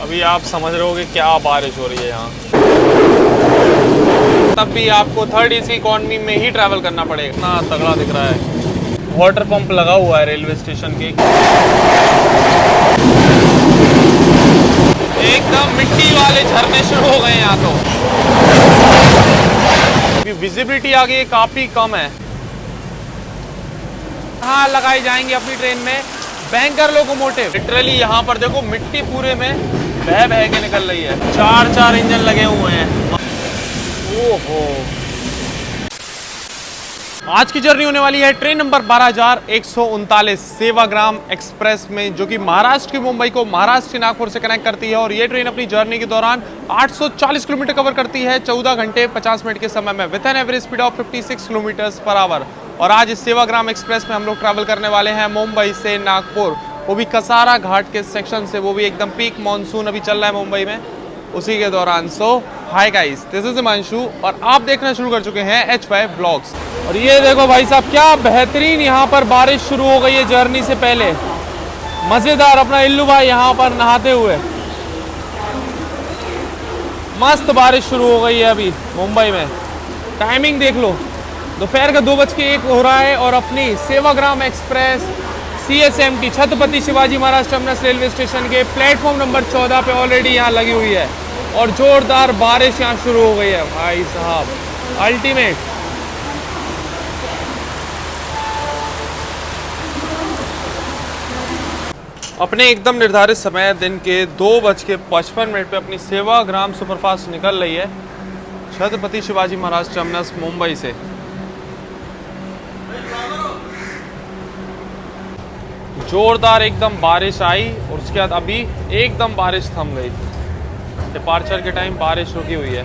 अभी आप समझ रहे हो कि क्या बारिश हो रही है यहाँ। तब भी आपको थर्ड एसी इकॉनमी में ही ट्रैवल करना पड़ेगा। इतना तगड़ा दिख रहा है। वाटर पंप लगा हुआ है रेलवे स्टेशन के। एकदम मिट्टी वाले झरने शुरू हो गए यहाँ तो। अभी विजिबिलिटी आगे काफी कम है। हाँ, लगाई जाएंगी अपनी ट्रेन में बैंकर लोकोमोटिव। लिटरली यहाँ पर देखो मिट्टी पूरे में बह बह के निकल रही है। चार इंजन लगे हुए हैं। ओहो, आज की जर्नी होने वाली है ट्रेन नंबर 12,139 सेवाग्राम एक्सप्रेस में, जो कि महाराष्ट्र की मुंबई को महाराष्ट्र के नागपुर से कनेक्ट करती है। और ये ट्रेन अपनी जर्नी के दौरान 840 किलोमीटर कवर करती है 14 घंटे 50 मिनट के समय में with an average speed of 56 kilometre per hour. और आज इस सेवाग्राम एक्सप्रेस में हम लोग ट्रैवल करने वाले हैं मुंबई से नागपुर, वो भी कसारा घाट के सेक्शन से, वो भी एकदम पीक मॉनसून अभी चल रहा है मुंबई में उसी के दौरान। So hi guys, this is Himanshu और आप देखना शुरू कर चुके हैं H5 ब्लॉग्स। और ये देखो भाई साहब, क्या बेहतरीन यहाँ पर बारिश शुरू हो गई है जर्नी से पहले। मजेदार अपना इल्लू भाई यहाँ पर नहाते हुए। मस्त बारिश शुरू हो गई है अभी मुंबई में। टाइमिंग देख लो, दोपहर का 2:01 हो रहा है और अपनी Sevagram express CSMT Chhatrapati Shivaji Maharaj terminus railway station के प्लेटफॉर्म नंबर 14 पे ऑलरेडी यहाँ लगी हुई है। और जोरदार बारिश यहाँ शुरू हो गई है भाई साहब, अल्टीमेट। अपने एकदम निर्धारित समय दिन के 2:55 पे अपनी सेवाग्राम सुपरफास्ट निकल रही है छत्रपति शिवाजी महाराज टर्मिनस मुंबई से। जोरदार एकदम बारिश आई और उसके बाद अभी एकदम बारिश थम गई। डिपार्चर के टाइम बारिश रुकी हुई है।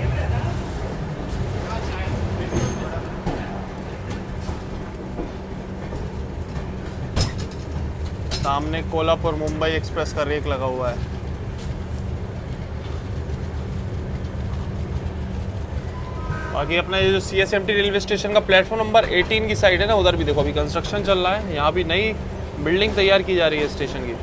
सामने कोल्हापुर मुंबई एक्सप्रेस का रेक लगा हुआ है। बाकी अपना ये जो CSMT रेलवे स्टेशन का प्लेटफॉर्म नंबर 18 की साइड है ना, उधर भी देखो अभी कंस्ट्रक्शन चल रहा है। यहाँ भी नई बिल्डिंग तैयार की जा रही है स्टेशन की।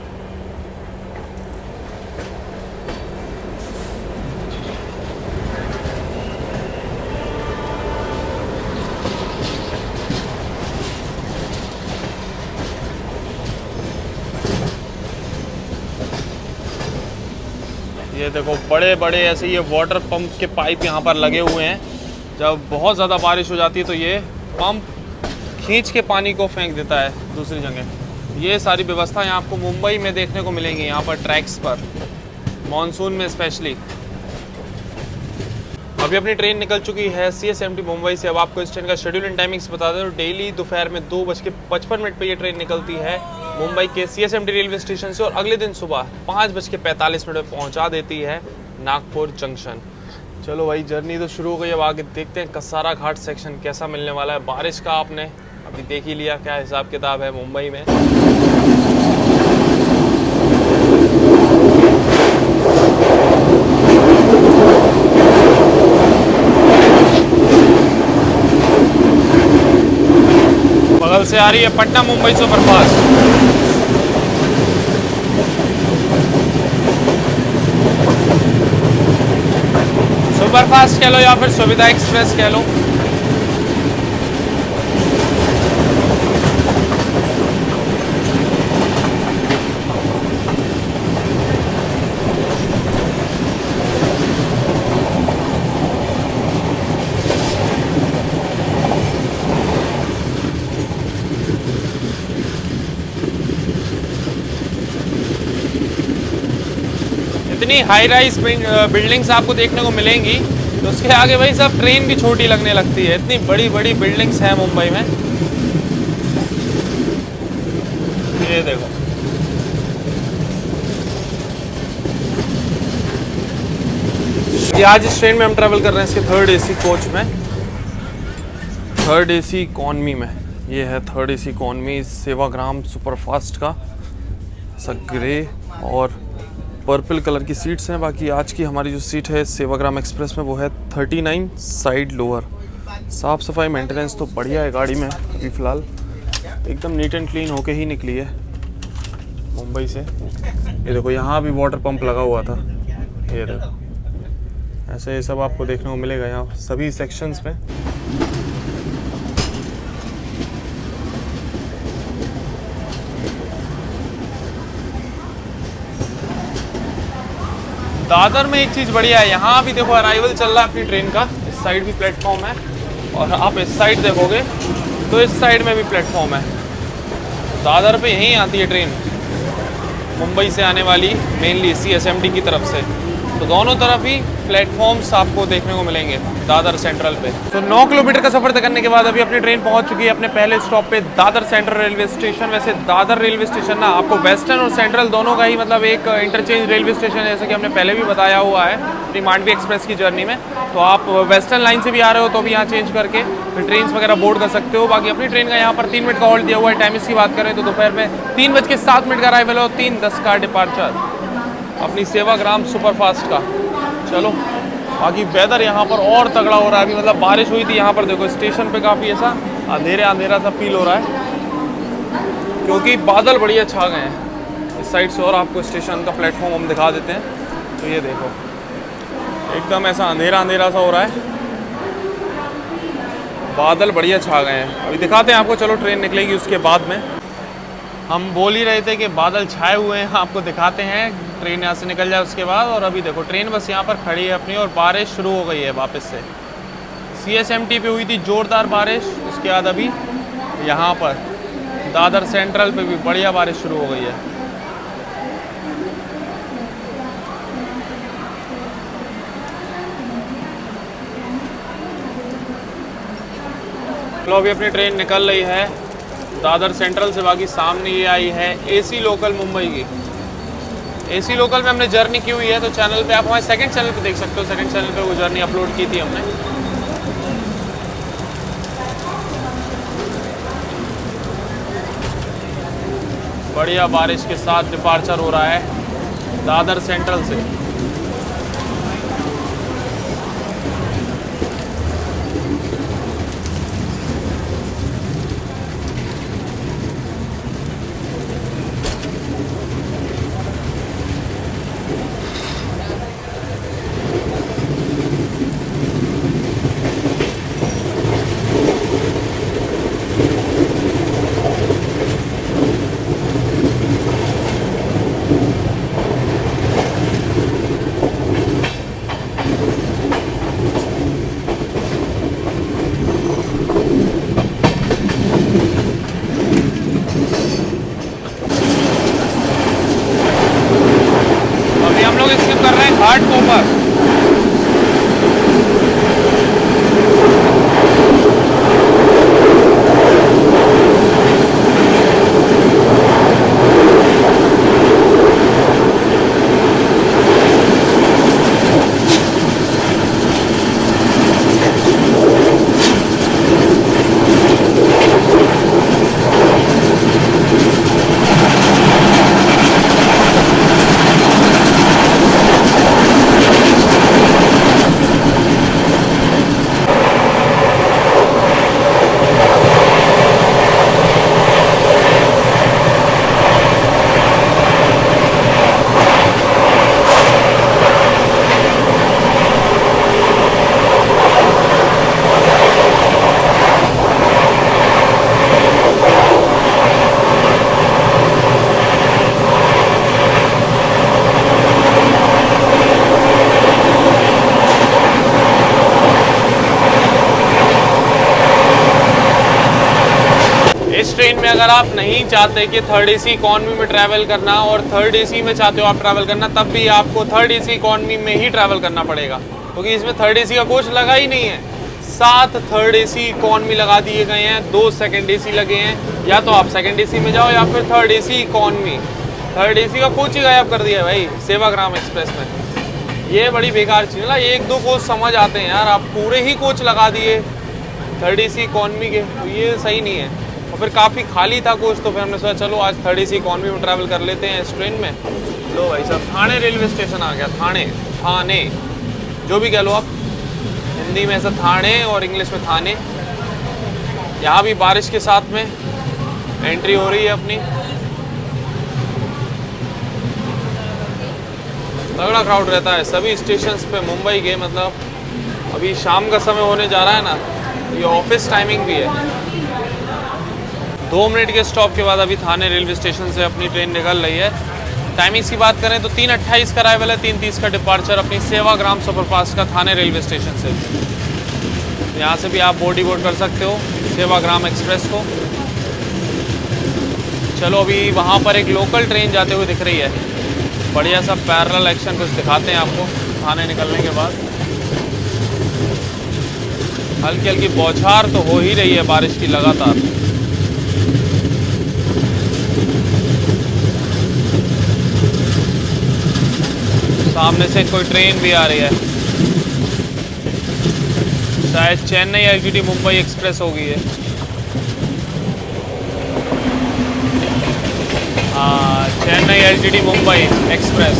ये देखो बड़े बड़े ऐसे ये वाटर पंप के पाइप यहाँ पर लगे हुए हैं। जब बहुत ज़्यादा बारिश हो जाती है तो ये पंप खींच के पानी को फेंक देता है दूसरी जगह। ये सारी व्यवस्थाएं आपको मुंबई में देखने को मिलेंगी यहाँ पर ट्रैक्स पर, मॉनसून में स्पेशली। अभी अपनी ट्रेन निकल चुकी है CSMT मुंबई से। अब आपको इस ट्रेन का शेड्यूल एंड टाइमिंग्स बता दें तो डेली दोपहर में 2:55 पे ये ट्रेन निकलती है मुंबई के CSMT रेलवे स्टेशन से और अगले दिन सुबह 5:45 पे पहुँचा देती है नागपुर जंक्शन। चलो भाई, जर्नी तो शुरू हो गई। अब आगे देखते हैं कसारा घाट सेक्शन कैसा मिलने वाला है। बारिश का आपने अभी देख ही लिया क्या हिसाब किताब है मुंबई में। बगल से आ रही है पटना मुंबई सुपरफास्ट। सुपरफास्ट कह लो या फिर सुविधा एक्सप्रेस कह लो। इतनी हाई राइज बिल्डिंग्स आपको देखने को मिलेंगी तो उसके आगे भाई सब ट्रेन भी छोटी लगने लगती है। इतनी बड़ी बड़ी बिल्डिंग्स हैं मुंबई में। ये देखो, ये आज इस ट्रेन में हम ट्रैवल कर रहे हैं इसके थर्ड एसी कोच में, थर्ड एसी इकॉनमी में। ये है third AC economy Sevagram superfast का। ग्रे और पर्पल कलर की सीट्स हैं। बाकी आज की हमारी जो सीट है सेवाग्राम एक्सप्रेस में वो है 39 साइड लोअर। साफ़ सफाई मेंटेनेंस तो बढ़िया है गाड़ी में। अभी फ़िलहाल एकदम नीट एंड क्लीन होके ही निकली है मुंबई से। ये देखो यहाँ भी वाटर पंप लगा हुआ था। ये देखो, ऐसे ये सब आपको देखने को मिलेगा यहाँ सभी सेक्शंस में। दादर में एक चीज़ बढ़िया है, यहाँ भी देखो अराइवल चल रहा है अपनी ट्रेन का। इस साइड भी प्लेटफॉर्म है और आप इस साइड देखोगे तो इस साइड में भी प्लेटफॉर्म है। दादर पे यहीं आती है ट्रेन मुंबई से आने वाली, मेनली CSMT की तरफ से। तो दोनों तरफ ही प्लेटफॉर्म्स आपको देखने को मिलेंगे दादर सेंट्रल पे। तो 9 किलोमीटर का सफर तय करने के बाद अभी अपनी ट्रेन पहुंच चुकी है अपने पहले स्टॉप पे, दादर सेंट्रल रेलवे स्टेशन। वैसे दादर रेलवे स्टेशन ना आपको वेस्टर्न और सेंट्रल दोनों का ही मतलब एक इंटरचेंज रेलवे स्टेशन है, जैसे कि हमने पहले भी बताया हुआ है अपनी मांडवी एक्सप्रेस की जर्नी में। तो आप वेस्टर्न लाइन से भी आ रहे हो तो भी यहाँ चेंज करके फिर ट्रेन वगैरह बोर्ड कर सकते हो। बाकी अपनी ट्रेन का यहाँ पर 3 मिनट का हॉल्ट दिया हुआ है। टाइम इसकी बात करें तो दोपहर में 3:07 का अराइवल हो, 3:10 का डिपार्चर अपनी सेवाग्राम सुपरफास्ट का। चलो बाकी वेदर यहाँ पर और तगड़ा हो रहा है अभी, मतलब बारिश हुई थी यहाँ पर, देखो स्टेशन पे काफ़ी ऐसा अंधेरा सा फील हो रहा है क्योंकि बादल बढ़िया छा गए हैं इस साइड से। और आपको स्टेशन का प्लेटफॉर्म हम दिखा देते हैं। तो ये देखो एकदम ऐसा अंधेरा सा हो रहा है, बादल बढ़िया छा गए हैं। अभी दिखाते हैं आपको, चलो ट्रेन निकलेगी उसके बाद में। हम बोल ही रहे थे कि बादल छाए हुए हैं, आपको दिखाते हैं ट्रेन यहाँ से निकल जाए उसके बाद। और अभी देखो ट्रेन बस यहाँ पर खड़ी है अपनी और बारिश शुरू हो गई है वापस से। CSMT पे हुई थी जोरदार बारिश, उसके बाद अभी यहाँ पर दादर सेंट्रल पे भी बढ़िया बारिश शुरू हो गई है। चलो अभी अपनी ट्रेन निकल रही है दादर सेंट्रल से। बाकी सामने ये आई है AC लोकल मुंबई की। AC लोकल में हमने जर्नी की हुई है, तो चैनल पे आप हमारे सेकंड चैनल पे देख सकते हो। सेकंड चैनल पे वो जर्नी अपलोड की थी हमने। बढ़िया बारिश के साथ डिपार्चर हो रहा है दादर सेंट्रल से। घाटकोपर ट्रेन में अगर आप नहीं चाहते कि थर्ड AC इकॉनमी में ट्रैवल करना और थर्ड AC में चाहते हो आप ट्रैवल करना, तब भी आपको थर्ड AC इकॉनमी में ही ट्रैवल करना पड़ेगा, क्योंकि इसमें थर्ड AC का कोच लगा ही नहीं है। 7 थर्ड AC इकॉनमी लगा दिए गए हैं, 2 सेकंड AC लगे हैं। या तो आप सेकंड AC में जाओ या फिर third AC economy. Third AC का कोच ही गायब कर दिया है भाई सेवाग्राम एक्सप्रेस में। ये बड़ी बेकार चीज़ है ना, 1-2 कोच समझ आते हैं यार, आप पूरे ही कोच लगा दिए थर्ड AC इकॉनमी के, तो ये सही नहीं है। और फिर काफ़ी खाली था कोच, तो फिर हमने सोचा चलो आज थर्ड AC इकॉनमी में ट्रैवल कर लेते हैं इस ट्रेन में। लो भाई साहब, थाने रेलवे स्टेशन आ गया। थाने जो भी कह लो आप, हिंदी में ऐसा थाने और इंग्लिश में थाने। यहाँ भी बारिश के साथ में एंट्री हो रही है अपनी। तगड़ा क्राउड रहता है सभी स्टेशंस पे मुंबई के। मतलब अभी शाम का समय होने जा रहा है ना, ये ऑफिस टाइमिंग भी है। 2 मिनट के स्टॉप के बाद अभी थाने रेलवे स्टेशन से अपनी ट्रेन निकल रही है। टाइमिंग्स की बात करें तो 3:28 का अराइवल है, 3:30 का डिपार्चर अपनी सेवाग्राम सुपरफास्ट का थाने रेलवे स्टेशन से। यहाँ से भी आप बोर्ड कर सकते हो सेवाग्राम एक्सप्रेस को। चलो अभी वहाँ पर एक लोकल ट्रेन जाते हुए दिख रही है, बढ़िया सा पैरेलल एक्शन कुछ दिखाते हैं आपको थाने निकलने के बाद। हल्की हल्की बौछार तो हो ही रही है बारिश की लगातार। सामने से कोई ट्रेन भी आ रही है, शायद चेन्नई एलटीटी मुंबई एक्सप्रेस होगी ये। हाँ, चेन्नई एलटीटी मुंबई एक्सप्रेस।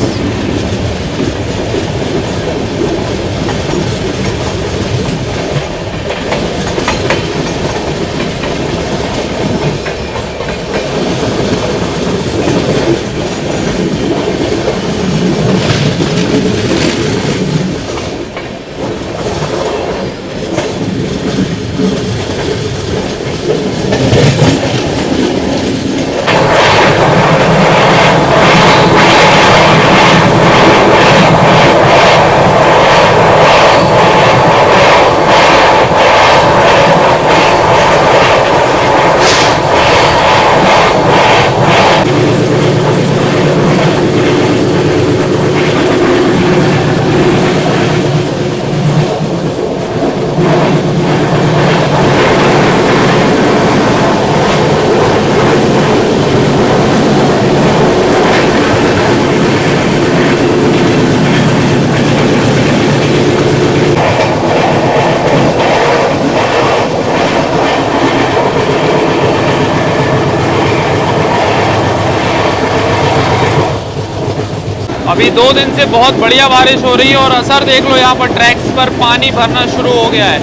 अभी 2 दिन से बहुत बढ़िया बारिश हो रही है और असर देख लो, यहाँ पर ट्रैक्स पर पानी भरना शुरू हो गया है।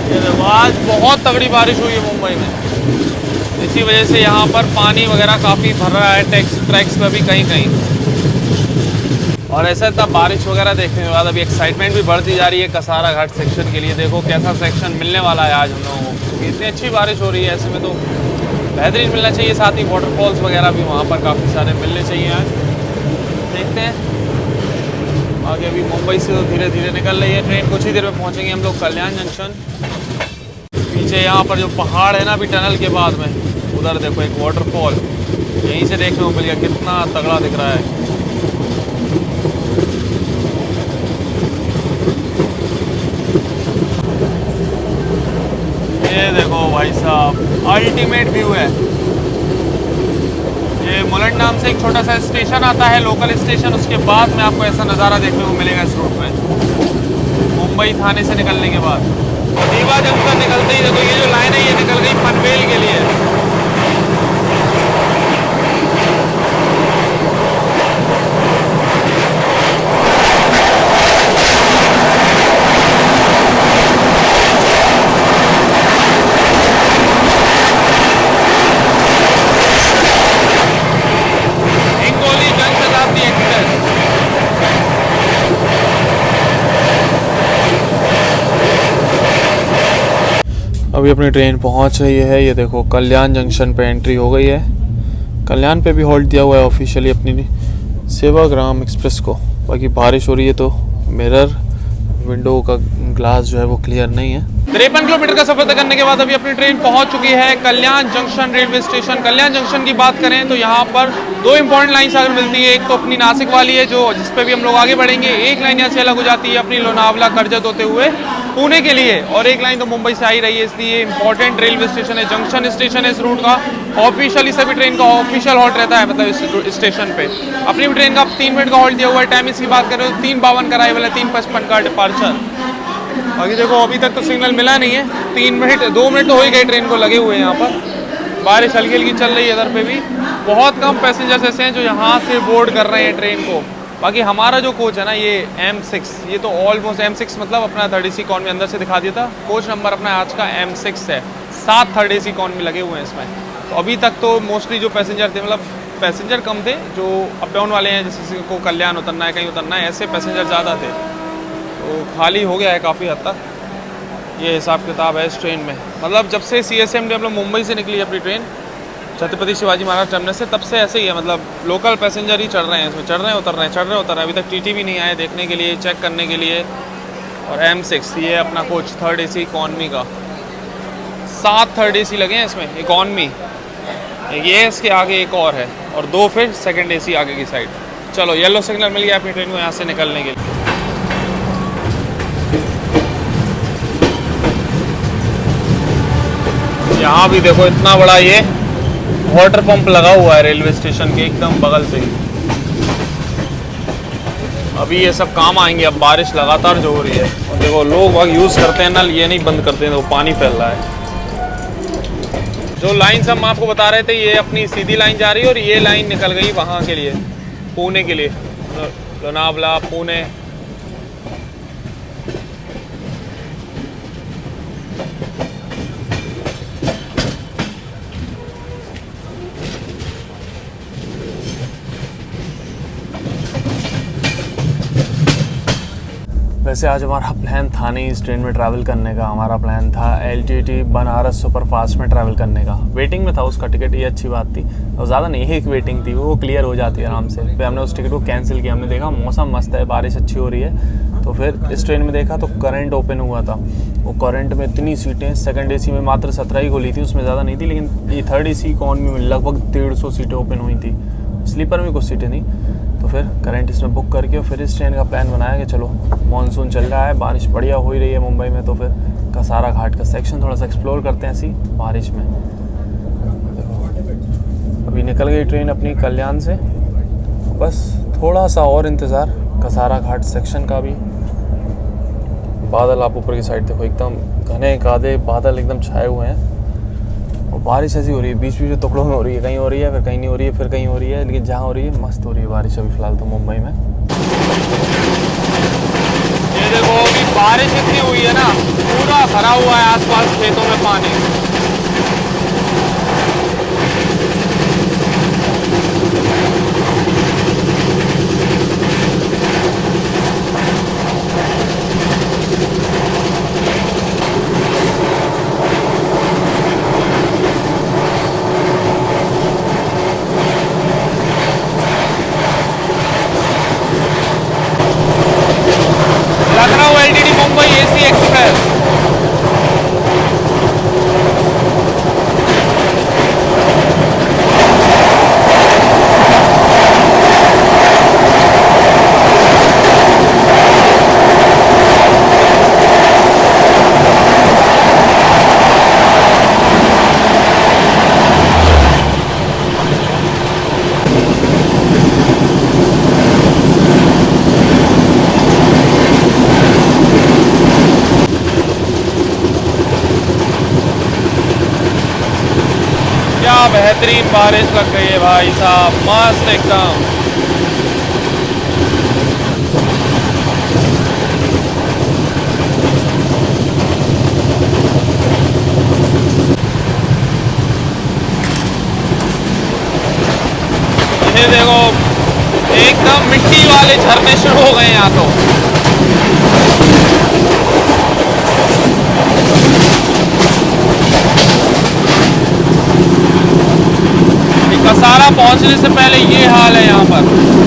ये देखो आज बहुत तगड़ी बारिश हुई है मुंबई में, इसी वजह से यहाँ पर पानी वगैरह काफ़ी भर रहा है ट्रैक्स पर भी कहीं कहीं। और ऐसा तब बारिश वगैरह देखने के बाद अभी एक्साइटमेंट भी बढ़ती जा रही है कसारा घाट सेक्शन के लिए। देखो कैसा सेक्शन मिलने वाला है आज हम लोगों को। इतनी अच्छी बारिश हो रही है, ऐसे में तो बेहतरीन मिलना चाहिए। साथ ही वाटरफॉल्स वगैरह भी वहाँ पर काफ़ी सारे मिलने चाहिए आज। देखते हैं आगे। अभी मुंबई से तो धीरे धीरे निकल रही है ट्रेन, कुछ ही देर में पहुँचेंगे हम लोग कल्याण जंक्शन। पीछे यहाँ पर जो पहाड़ है ना अभी टनल के बाद में, उधर देखो एक वाटरफॉल यहीं से देखने को मिल गया, कितना तगड़ा दिख रहा है। ये देखो भाई साहब अल्टीमेट व्यू है। ये मुलंड नाम से एक छोटा सा स्टेशन आता है, लोकल स्टेशन, उसके बाद में आपको ऐसा नज़ारा देखने को मिलेगा इस रूट में मुंबई थाने से निकलने के बाद। रीवा जंक्शन निकलते ही देखो ये जो लाइन है ये निकल गई पनवेल के लिए। अभी अपनी ट्रेन पहुंच रही है, ये देखो कल्याण जंक्शन पे एंट्री हो गई है। कल्याण पे भी होल्ड दिया हुआ है ऑफिशियली अपनी सेवाग्राम एक्सप्रेस को। बाकी बारिश हो रही है तो मिरर विंडो का ग्लास जो है वो क्लियर नहीं है। 53 किलोमीटर का सफर तय करने के बाद अभी अपनी ट्रेन पहुंच चुकी है कल्याण जंक्शन रेलवे स्टेशन। कल्याण जंक्शन की बात करें तो यहाँ पर 2 इंपॉर्टेंट लाइन्स आगे मिलती है। एक तो अपनी नासिक वाली है जो जिस पे भी हम लोग आगे बढ़ेंगे, एक लाइन यहाँ से अलग हो जाती है अपनी लोनावला कर्जत होते हुए पुणे के लिए, और एक लाइन तो मुंबई से आई रही है, इसलिए इंपॉर्टेंट रेलवे स्टेशन है, जंक्शन स्टेशन है इस रूट का। ऑफिशियली सभी ट्रेन का ऑफिशियल हॉल्ट रहता है, मतलब इस स्टेशन पे। अपनी भी ट्रेन का 3 मिनट का हॉल्ट दिया हुआ है। टाइम इसकी बात करें तो 3:52 का अराइवल है, 3:55 का डिपार्चर। बाकी देखो अभी तक तो सिग्नल मिला नहीं है, 2 मिनट तो हो ही गए ट्रेन को लगे हुए हैं यहाँ पर। बारिश हल्की हल्की चल रही है इधर पे भी। बहुत कम पैसेंजर्स ऐसे हैं जो यहाँ से बोर्ड कर रहे हैं ट्रेन को। बाकी हमारा जो कोच है ना ये M6, ये तो ऑलमोस्ट M6 मतलब अपना 3rd AC कॉन में अंदर से दिखा दिया था। कोच नंबर अपना आज का M6 है, 7 3rd AC कॉन में लगे हुए हैं इसमें। तो अभी तक तो मोस्टली जो पैसेंजर थे, मतलब पैसेंजर कम थे, जो अप डाउन वाले हैं, जैसे किसी को कल्याण उतरना है, कहीं उतरना है, ऐसे पैसेंजर ज़्यादा थे, तो खाली हो गया है काफ़ी हद तक। ये हिसाब किताब है इस ट्रेन में। मतलब जब से CSMD हम लोग मुंबई से निकली अपनी ट्रेन छत्रपति शिवाजी महाराज टर्मिनस से, तब से ऐसे ही है। मतलब लोकल पैसेंजर ही चढ़ रहे हैं इसमें, चढ़ रहे हैं उतर रहे हैं, चढ़ रहे हैं उतर रहे हैं। अभी तक TT भी नहीं आए देखने के लिए, चेक करने के लिए। और M6 ये अपना कोच 3rd AC इकॉनमी का, 7 3rd AC लगे हैं इसमें इकॉनमी। ये इसके आगे एक और है, और 2 फिर 2nd AC आगे की साइड। चलो येलो सिग्नल मिल गया अपनी ट्रेन को यहाँ से निकलने के लिए। यहाँ भी देखो इतना बड़ा ये वाटर पंप लगा हुआ है रेलवे स्टेशन के एकदम बगल से ही। अभी ये सब काम आएंगे, अब बारिश लगातार जो हो रही है। और देखो लोग वहाँ यूज़ करते हैं नल, ये नहीं बंद करते हैं, तो पानी फैल रहा है। जो लाइन हम आपको बता रहे थे, ये अपनी सीधी लाइन जा रही है, और ये लाइन निकल गई वहाँ के लिए, पुणे के लिए, लोनावला पुणे। वैसे आज हमारा प्लान था नहीं इस ट्रेन में ट्रैवल करने का। हमारा प्लान था LTT बनारस सुपरफास्ट में ट्रैवल करने का। वेटिंग में था उसका टिकट, ये अच्छी बात थी। और ज़्यादा नहीं, एक वेटिंग थी, वो क्लियर हो जाती है आराम से। फिर हमने उस टिकट को कैंसिल किया। हमने देखा मौसम मस्त है, बारिश अच्छी हो रही है, तो फिर इस ट्रेन में देखा तो करंट ओपन हुआ था। वो करंट में इतनी सीटें, 2nd AC में मात्र 17 ही खुली थी, उसमें ज़्यादा नहीं थी। लेकिन ये 3rd AC इकॉनमी में लगभग 150 सीटें ओपन हुई थी। स्लीपर में कुछ सीटें थी। तो फिर करंट इसमें बुक करके फिर इस ट्रेन का प्लान बनाया कि चलो मानसून चल रहा है, बारिश बढ़िया हो ही रही है मुंबई में, तो फिर कसारा घाट का सेक्शन थोड़ा सा एक्सप्लोर करते हैं ऐसी बारिश में। अभी निकल गई ट्रेन अपनी कल्याण से, बस थोड़ा सा और इंतज़ार कसारा घाट सेक्शन का भी। बादल आप ऊपर की साइड देखो, एकदम घने कादे बादल एकदम छाए हुए हैं, और बारिश ऐसी हो रही है, बीच बीच टुकड़ों में हो रही है। कहीं हो रही है, फिर कहीं नहीं हो रही है, फिर कहीं हो रही है, लेकिन जहाँ हो रही है मस्त हो रही है बारिश अभी फ़िलहाल तो मुंबई में। ये देखो अभी बारिश इतनी हुई है ना, पूरा भरा हुआ है आसपास खेतों में पानी। LTT Mumbai AC express. क्या बेहतरीन बारिश लग गई है भाई साहब, मस्त एकदम। ये देखो एकदम मिट्टी वाले झरने शुरू हो गए यहाँ तो। कसारा पहुंचने से पहले ये हाल है यहाँ पर।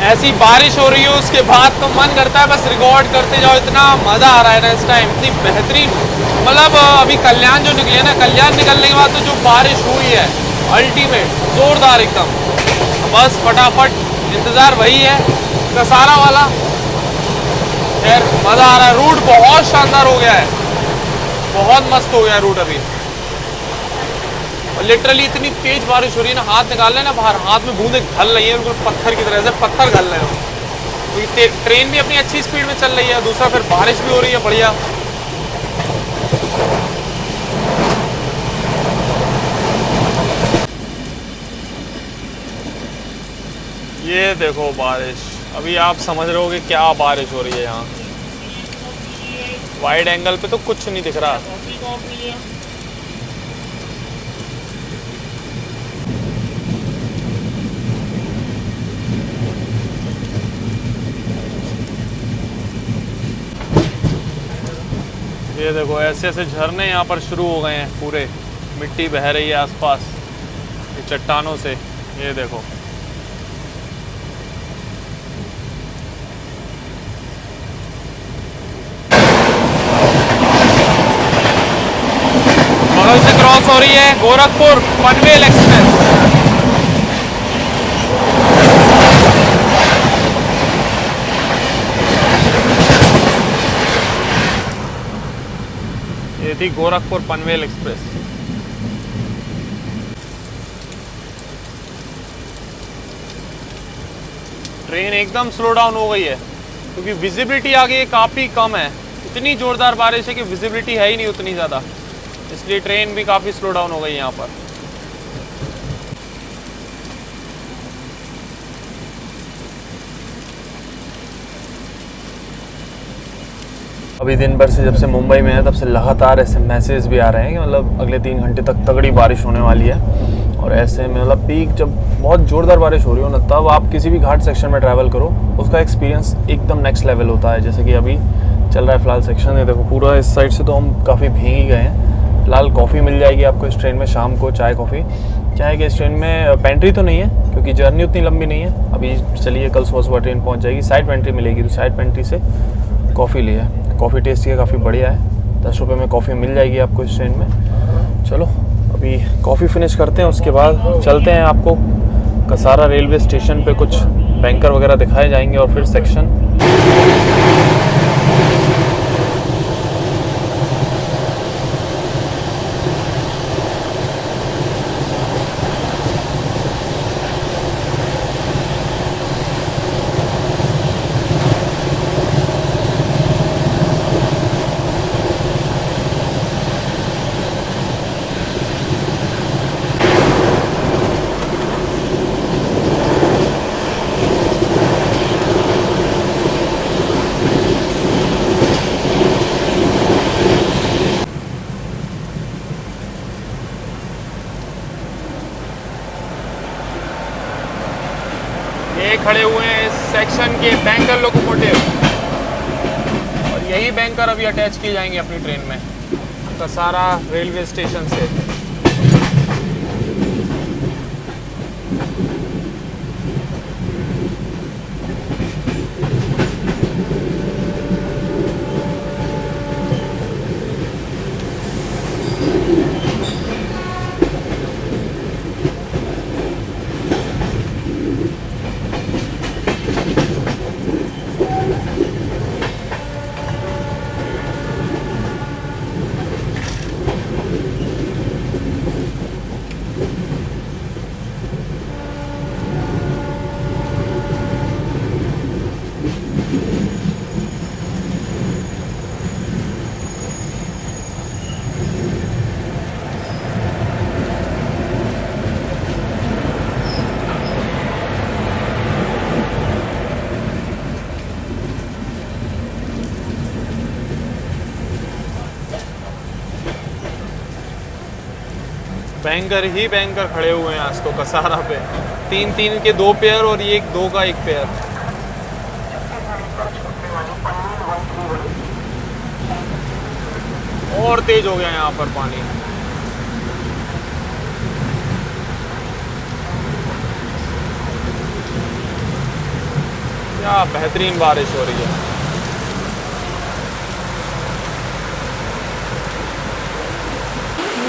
ऐसी बारिश हो रही है उसके बाद तो मन करता है बस रिकॉर्ड करते जाओ, इतना मज़ा आ रहा है ना इस टाइम, इतनी बेहतरीन। मतलब अभी कल्याण जो निकले ना, कल्याण निकलने के बाद तो जो बारिश हुई है अल्टीमेट, जोरदार एकदम। बस फटाफट इंतज़ार वही है, कसारा वाला। खैर मज़ा आ रहा है, रूट बहुत शानदार हो गया है, बहुत मस्त हो गया है रूट अभी। और लिटरली इतनी तेज बारिश हो रही है ना, हाथ निकाल रहे हैं ना बाहर, हाथ में बूंदे घल रही है बिल्कुल पत्थर की तरह से, पत्थर घल रहे हैं। तो ट्रेन भी अपनी अच्छी स्पीड में चल रही है, दूसरा फिर बारिश भी हो रही है बढ़िया। ये देखो बारिश, अभी आप समझ रहे हो कि क्या बारिश हो रही है यहाँ। वाइड एंगल पे तो कुछ नहीं दिख रहा। ये देखो ऐसे ऐसे झरने यहाँ पर शुरू हो गए हैं, पूरे मिट्टी बह रही है आसपास ये चट्टानों से। ये देखो बगल से क्रॉस हो रही है गोरखपुर पनवेल एक्सप्रेस। ये थी गोरखपुर पनवेल एक्सप्रेस। ट्रेन एकदम स्लो डाउन हो गई है क्योंकि विजिबिलिटी आगे काफ़ी कम है। इतनी ज़ोरदार बारिश है कि विजिबिलिटी है ही नहीं उतनी ज़्यादा, इसलिए ट्रेन भी काफ़ी स्लो डाउन हो गई यहाँ पर। अभी दिन भर से जब से मुंबई में है तब से लगातार ऐसे मैसेज भी आ रहे हैं कि मतलब अगले 3 घंटे तक तगड़ी बारिश होने वाली है। और ऐसे में मतलब पीक जब बहुत ज़ोरदार बारिश हो रही हो ना, तब आप किसी भी घाट सेक्शन में ट्रैवल करो, उसका एक्सपीरियंस एकदम नेक्स्ट लेवल होता है। जैसे कि अभी चल रहा है फ़िलहाल सेक्शन है, देखो पूरा इस साइड से तो हम काफ़ी भीग ही गए हैं। फ़िलहाल कॉफ़ी मिल जाएगी आपको इस ट्रेन में शाम को, चाय कॉफ़ी। क्या है कि इस ट्रेन में पेंट्री तो नहीं है क्योंकि जर्नी उतनी लंबी नहीं है। अभी चलिए कल सुबह सुबह ट्रेन पहुँच जाएगी, साइड पेंट्री मिलेगी, तो साइड पेंट्री से कॉफ़ी ली है। कॉफ़ी टेस्ट की काफ़ी बढ़िया है, 10 रुपये में कॉफ़ी मिल जाएगी आपको इस ट्रेन में। चलो अभी कॉफ़ी फिनिश करते हैं, उसके बाद चलते हैं, आपको कसारा रेलवे स्टेशन पे कुछ बैंकर वगैरह दिखाए जाएंगे और फिर सेक्शन। ये खड़े हुए हैं इस सेक्शन के बैंकर लोकोमोटिव, और यही बैंकर अभी अटैच किए जाएंगे अपनी ट्रेन में कसारा रेलवे स्टेशन से। बैंकर ही बैंकर खड़े हुए हैं आज तो कसारा पे, 3-3 के 2 पेयर और ये 2 का 1 पेयर। और तेज हो गया यहाँ पर पानी। क्या बेहतरीन बारिश हो रही है।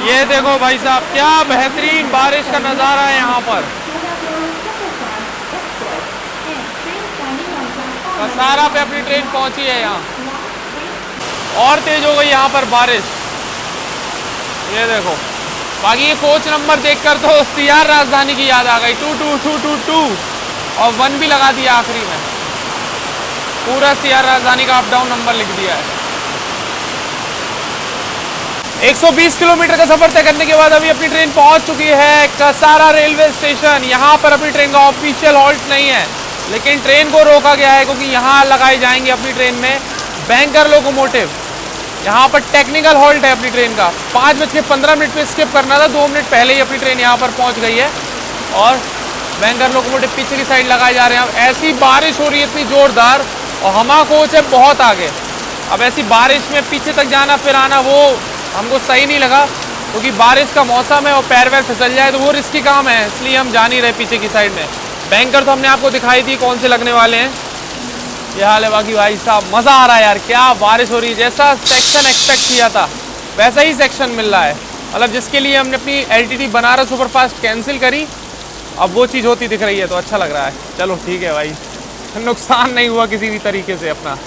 ये देखो भाई साहब, क्या बेहतरीन बारिश का नज़ारा है यहाँ पर। कसारा पे अपनी ट्रेन पहुंची है यहाँ। और तेज हो गई यहाँ पर बारिश, ये देखो। बाकी ये कोच नंबर देखकर तो सीआर राजधानी की याद आ गई। 222222 और 1 भी लगा दिया आखिरी में। पूरा सीआर राजधानी का अप डाउन नंबर लिख दिया है। 120 किलोमीटर का सफर तय करने के बाद अभी अपनी ट्रेन पहुंच चुकी है कसारा रेलवे स्टेशन। यहाँ पर अपनी ट्रेन का ऑफिशियल हॉल्ट नहीं है, लेकिन ट्रेन को रोका गया है क्योंकि यहाँ लगाई जाएंगी अपनी ट्रेन में बैंकर लोकोमोटिव। यहाँ पर टेक्निकल हॉल्ट है अपनी ट्रेन का। 5:15 पे स्किप करना था, 2 मिनट पहले ही अपनी ट्रेन यहाँ पर पहुँच गई है और बैंकर लोकोमोटिव पीछे की साइड लगाए जा रहे हैं। अब ऐसी बारिश हो रही है इतनी जोरदार और हमारा कोच है बहुत आगे। अब ऐसी बारिश में पीछे तक जाना फिर आना वो हमको सही नहीं लगा, क्योंकि बारिश का मौसम है और पैर वैर फिसल जाए तो वो रिस्की काम है, इसलिए हम जा नहीं रहे पीछे की साइड में। बैंकर तो हमने आपको दिखाई थी कौन से लगने वाले हैं। ये हाल है। बाकी भाई साहब मज़ा आ रहा है यार, क्या बारिश हो रही है। जैसा सेक्शन एक्सपेक्ट किया था वैसा ही सेक्शन मिल रहा है। मतलब जिसके लिए हमने अपनी LTT बनारस सुपरफास्ट कैंसिल करी, अब वो चीज़ होती दिख रही है तो अच्छा लग रहा है। चलो ठीक है भाई, नुकसान नहीं हुआ किसी भी तरीके से अपना।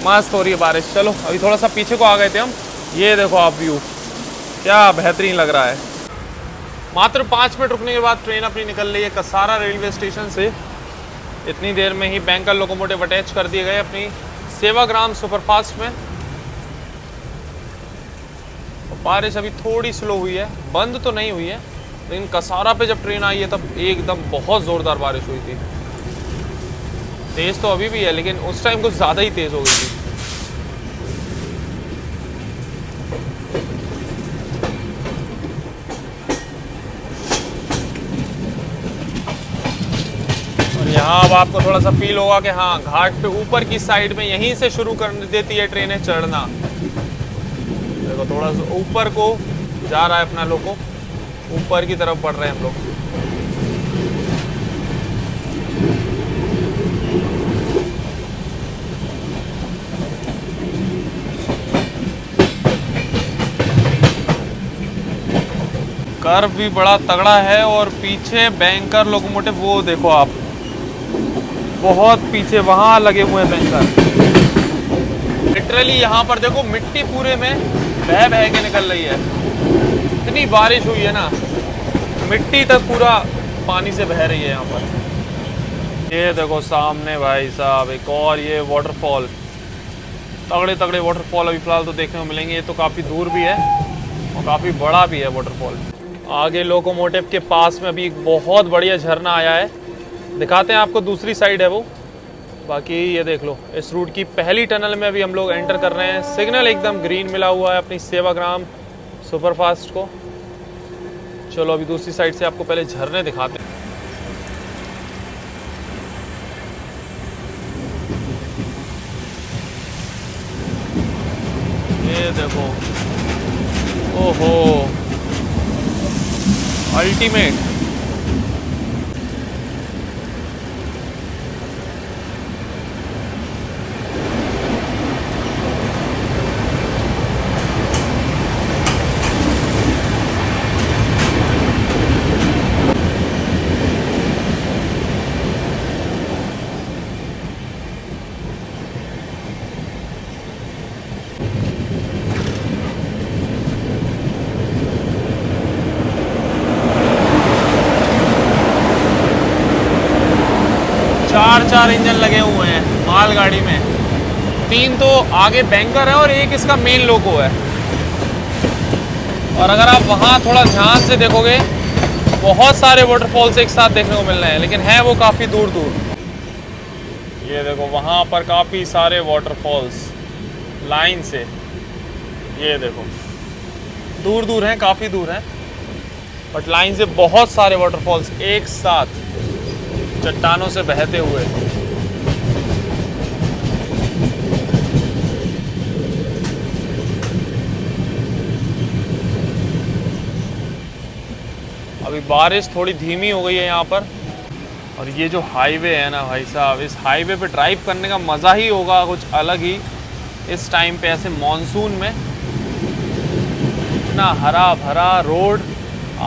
मस्त हो रही है बारिश। चलो अभी थोड़ा सा पीछे को आ गए थे हम। ये देखो आप व्यू, क्या बेहतरीन लग रहा है। मात्र 5 मिनट रुकने के बाद ट्रेन अपनी निकल रही है कसारा रेलवे स्टेशन से। इतनी देर में ही बैंकर लोकोमोटिव अटैच कर दिए गए अपनी सेवाग्राम सुपरफास्ट में। बारिश अभी थोड़ी स्लो हुई है, बंद तो नहीं हुई है, लेकिन कसारा पे जब ट्रेन आई है तब एकदम बहुत ज़ोरदार बारिश हुई थी। तेज़ तो अभी भी है, लेकिन उस टाइम कुछ ज़्यादा ही तेज़ हो गई थी। यहाँ अब आपको थोड़ा सा फील होगा कि हाँ घाट पे ऊपर की साइड में यहीं से शुरू कर देती है ट्रेनें चढ़ना। देखो थोड़ा सा ऊपर को जा रहा है अपना लोको, ऊपर की तरफ बढ़ रहे हैं हम लोग। कर्व भी बड़ा तगड़ा है और पीछे बैंकर लोकोमोटिव वो देखो आप, बहुत पीछे वहाँ लगे हुए हैं बैंकर। लिटरली यहाँ पर देखो मिट्टी पूरे में बह बह के निकल रही है। इतनी बारिश हुई है ना, मिट्टी तक पूरा पानी से बह रही है यहाँ पर। ये देखो सामने भाई साहब एक और ये वाटरफॉल, तगड़े तगड़े वाटरफॉल अभी फिलहाल तो देखने को मिलेंगे। ये तो काफ़ी दूर भी है और काफ़ी बड़ा भी है वाटरफॉल। आगे लोकोमोटिव के पास में अभी एक बहुत बढ़िया झरना आया है, दिखाते हैं आपको। दूसरी साइड है वो। बाकी ये देख लो, इस रूट की पहली टनल में अभी हम लोग एंटर कर रहे हैं। सिग्नल एकदम ग्रीन मिला हुआ है अपनी सेवाग्राम सुपरफास्ट को। चलो अभी दूसरी साइड से आपको पहले झरने दिखाते हैं। ये देखो, ओहो अल्टीमेट। चार इंजन लगे हुए हैं मालगाड़ी में। 3 तो आगे बैंकर है और एक इसका मेन लोगो है। और अगर आप वहाँ थोड़ा ध्यान से देखोगे, बहुत सारे वाटरफॉल्स एक साथ देखने को मिल रहे हैं, लेकिन है वो काफ़ी दूर दूर। ये देखो वहाँ पर काफ़ी सारे वाटरफॉल्स लाइन से, ये देखो दूर दूर हैं, काफ़ी दूर हैं, बट लाइन से बहुत सारे वाटरफॉल्स एक साथ चट्टानों से बहते हुए। अभी बारिश थोड़ी धीमी हो गई है यहाँ पर। और ये जो हाईवे है ना भाई साहब, इस हाईवे पे ड्राइव करने का मज़ा ही होगा कुछ अलग ही। इस टाइम पे ऐसे मॉनसून में इतना हरा भरा रोड,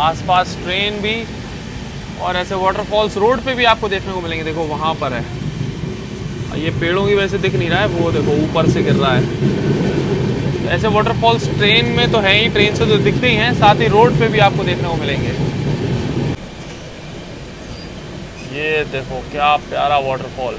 आसपास ट्रेन भी, और ऐसे वाटरफॉल्स रोड पे भी आपको देखने को मिलेंगे। देखो वहाँ पर है, ये पेड़ों की वजह से दिख नहीं रहा है, वो देखो ऊपर से गिर रहा है। ऐसे वाटरफॉल्स ट्रेन में तो है ही, ट्रेन से तो दिखते ही हैं, साथ ही रोड पे भी आपको देखने को मिलेंगे। ये देखो क्या प्यारा वाटरफॉल।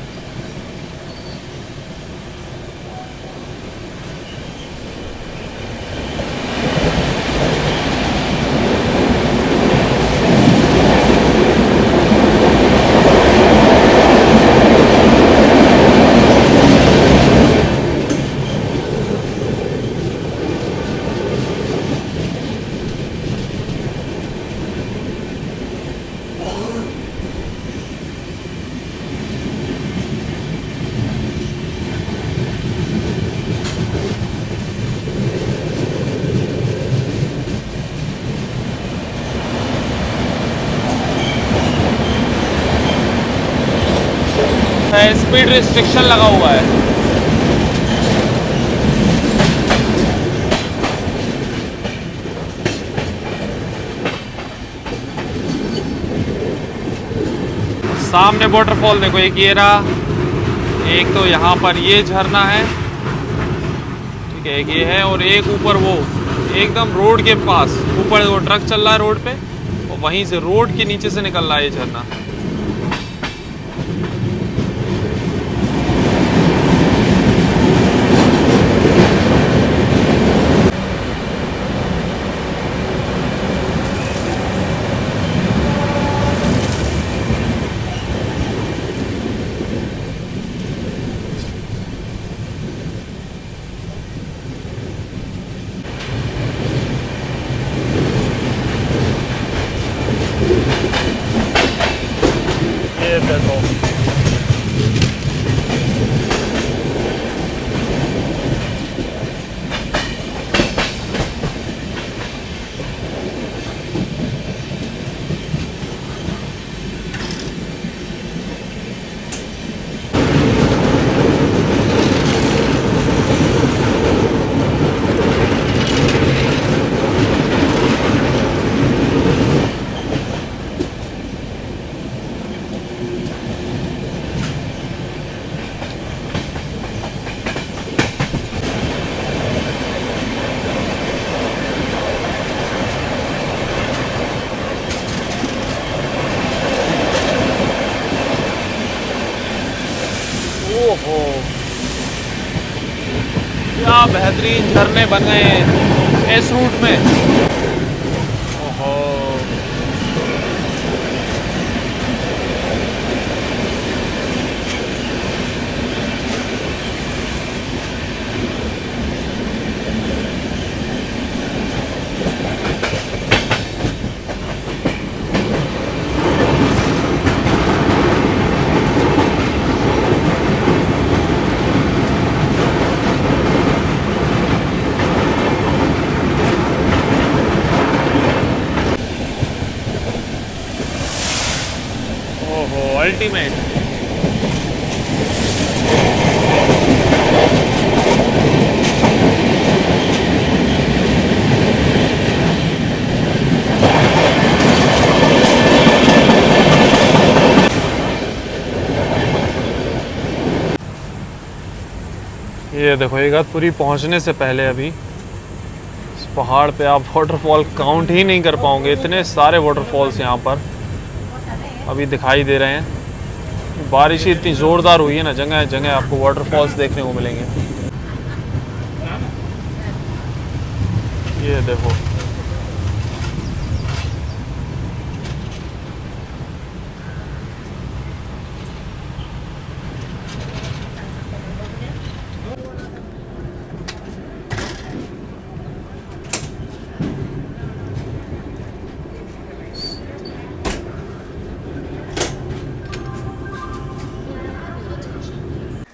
स्पीड रिस्ट्रिक्शन लगा हुआ है। सामने वाटरफॉल देखो, एक ये रहा, एक तो यहाँ पर ये झरना है, ठीक है, एक ये है, और एक ऊपर वो एकदम रोड के पास ऊपर वो ट्रक चल रहा है रोड पे, और वहीं से रोड के नीचे से निकल रहा है ये झरना। ये देखो ओहो, क्या बेहतरीन झरने बन गए हैं इस रूट में। ओहो, अल्टीमेट। ये देखो इगतपुरी पहुंचने से पहले अभी इस पहाड़ पे आप वाटरफॉल काउंट ही नहीं कर पाओगे, इतने सारे वाटरफॉल्स यहाँ पर अभी दिखाई दे रहे हैं। बारिश ही इतनी ज़ोरदार हुई है ना, जगह जगह आपको वाटरफॉल्स देखने को मिलेंगे। ये देखो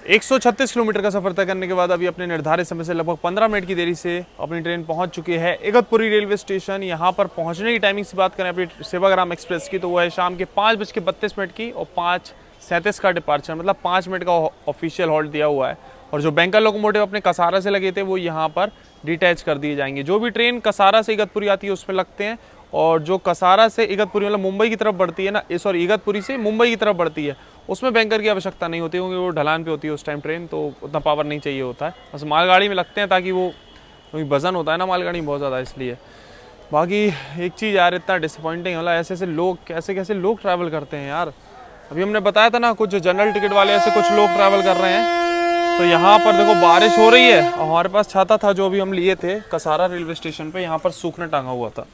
एक 136 किलोमीटर का सफर तय करने के बाद अभी अपने निर्धारित समय से लगभग 15 मिनट की देरी से अपनी ट्रेन पहुंच चुकी है इगतपुरी रेलवे स्टेशन। यहां पर पहुंचने की टाइमिंग से बात करें अपनी सेवाग्राम एक्सप्रेस की, तो वो है शाम के 5:32 की और 5:37 का डिपार्चर, मतलब 5 मिनट का ऑफिशियल हॉल्ट दिया हुआ है। और जो बैंकर लोकोमोटिव अपने कसारा से लगे थे वो यहाँ पर डिटैच कर दिए जाएंगे। जो भी ट्रेन कसारा से इगतपुरी आती है उसमें लगते हैं, और जो कसारा से इगतपुरी मतलब मुंबई की तरफ बढ़ती है ना, सॉरी इगतपुरी से मुंबई की तरफ बढ़ती है, उसमें बैंकर की आवश्यकता नहीं होती क्योंकि वो ढलान पे होती है उस टाइम ट्रेन, तो उतना पावर नहीं चाहिए होता है। बस मालगाड़ी में लगते हैं ताकि वो, क्योंकि वजन होता है ना मालगाड़ी में बहुत ज़्यादा, इसलिए। बाकी एक चीज़ यार इतना डिसअपॉइंटिंग, मतलब ऐसे ऐसे लोग, कैसे कैसे लोग ट्रैवल करते हैं यार। अभी हमने बताया था ना कुछ जनरल टिकट वाले ऐसे कुछ लोग ट्रैवल कर रहे हैं। तो यहाँ पर देखो बारिश हो रही है और हमारे पास छाता था जो अभी हम लिए थे कसारा रेलवे स्टेशन पे, यहाँ पर सूखने टांगा हुआ था,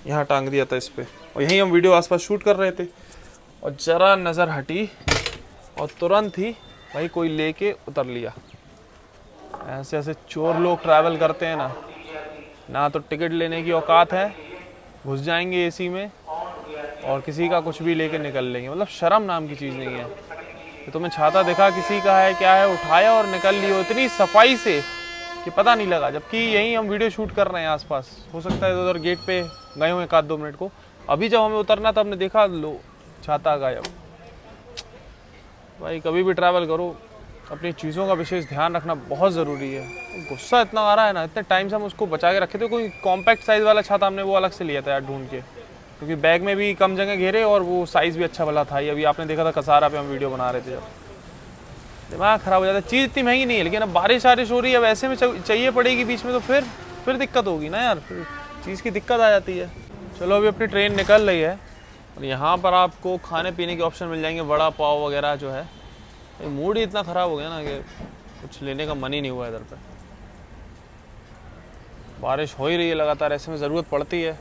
यहाँ टांग दिया था इस पे, और यहीं हम वीडियो आसपास शूट कर रहे थे। और जरा नज़र हटी और तुरंत ही भाई कोई लेके उतर लिया। ऐसे ऐसे चोर लोग ट्रैवल करते हैं ना, ना तो टिकट लेने की औकात है, घुस जाएंगे एसी में और किसी का कुछ भी लेके निकल लेंगे। मतलब शर्म नाम की चीज़ नहीं है। तो तुम्हें छाता दिखा किसी का है क्या है, उठाया और निकल लियो इतनी सफाई से कि पता नहीं लगा, जबकि यहीं हम वीडियो शूट कर रहे हैं आसपास। हो सकता है उधर गेट पे गए हुए 1-2 मिनट को, अभी जब हमें उतरना था हमने देखा लो छाता गायब। भाई कभी भी ट्रैवल करो अपनी चीज़ों का विशेष ध्यान रखना बहुत ज़रूरी है। गुस्सा इतना आ रहा है ना, इतने टाइम से हम उसको बचा के रखे थे। कोई कॉम्पैक्ट साइज़ वाला छाता हमने वो अलग से लिया था यार ढूंढ के, क्योंकि बैग में भी कम जगह घेरे और वो साइज़ भी अच्छा वाला था। ये अभी आपने देखा था कसारा पे हम वीडियो बना रहे थे, जब दिमाग ख़राब हो जाता है। चीज़ इतनी महंगी नहीं है, लेकिन अब बारिश हो रही है, अब ऐसे में चाहिए पड़ेगी बीच में, तो फिर दिक्कत होगी ना यार, फिर चीज़ की दिक्कत आ जाती है। चलो अभी अपनी ट्रेन निकल रही है और यहाँ पर आपको खाने पीने के ऑप्शन मिल जाएंगे, वड़ा पाव वगैरह जो है। मूड ही इतना ख़राब हो गया ना कि कुछ लेने का मन ही नहीं हुआ इधर पे। बारिश हो ही रही है लगातार, ऐसे में ज़रूरत पड़ती है।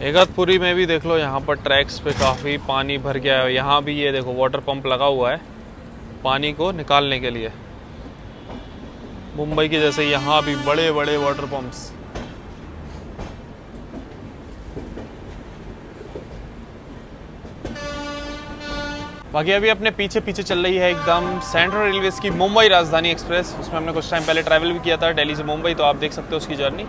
इगतपुरी में भी देख लो, यहाँ पर ट्रैक्स पे काफ़ी पानी भर गया है। यहाँ भी ये देखो वाटर पंप लगा हुआ है पानी को निकालने के लिए। मुंबई के जैसे यहाँ भी बड़े बड़े वाटर पंप्स। बाकी अभी अपने पीछे पीछे चल रही है एकदम सेंट्रल रेलवेज की मुंबई राजधानी एक्सप्रेस। उसमें हमने कुछ टाइम पहले ट्रैवल भी किया था दिल्ली से मुंबई, तो आप देख सकते हो उसकी जर्नी।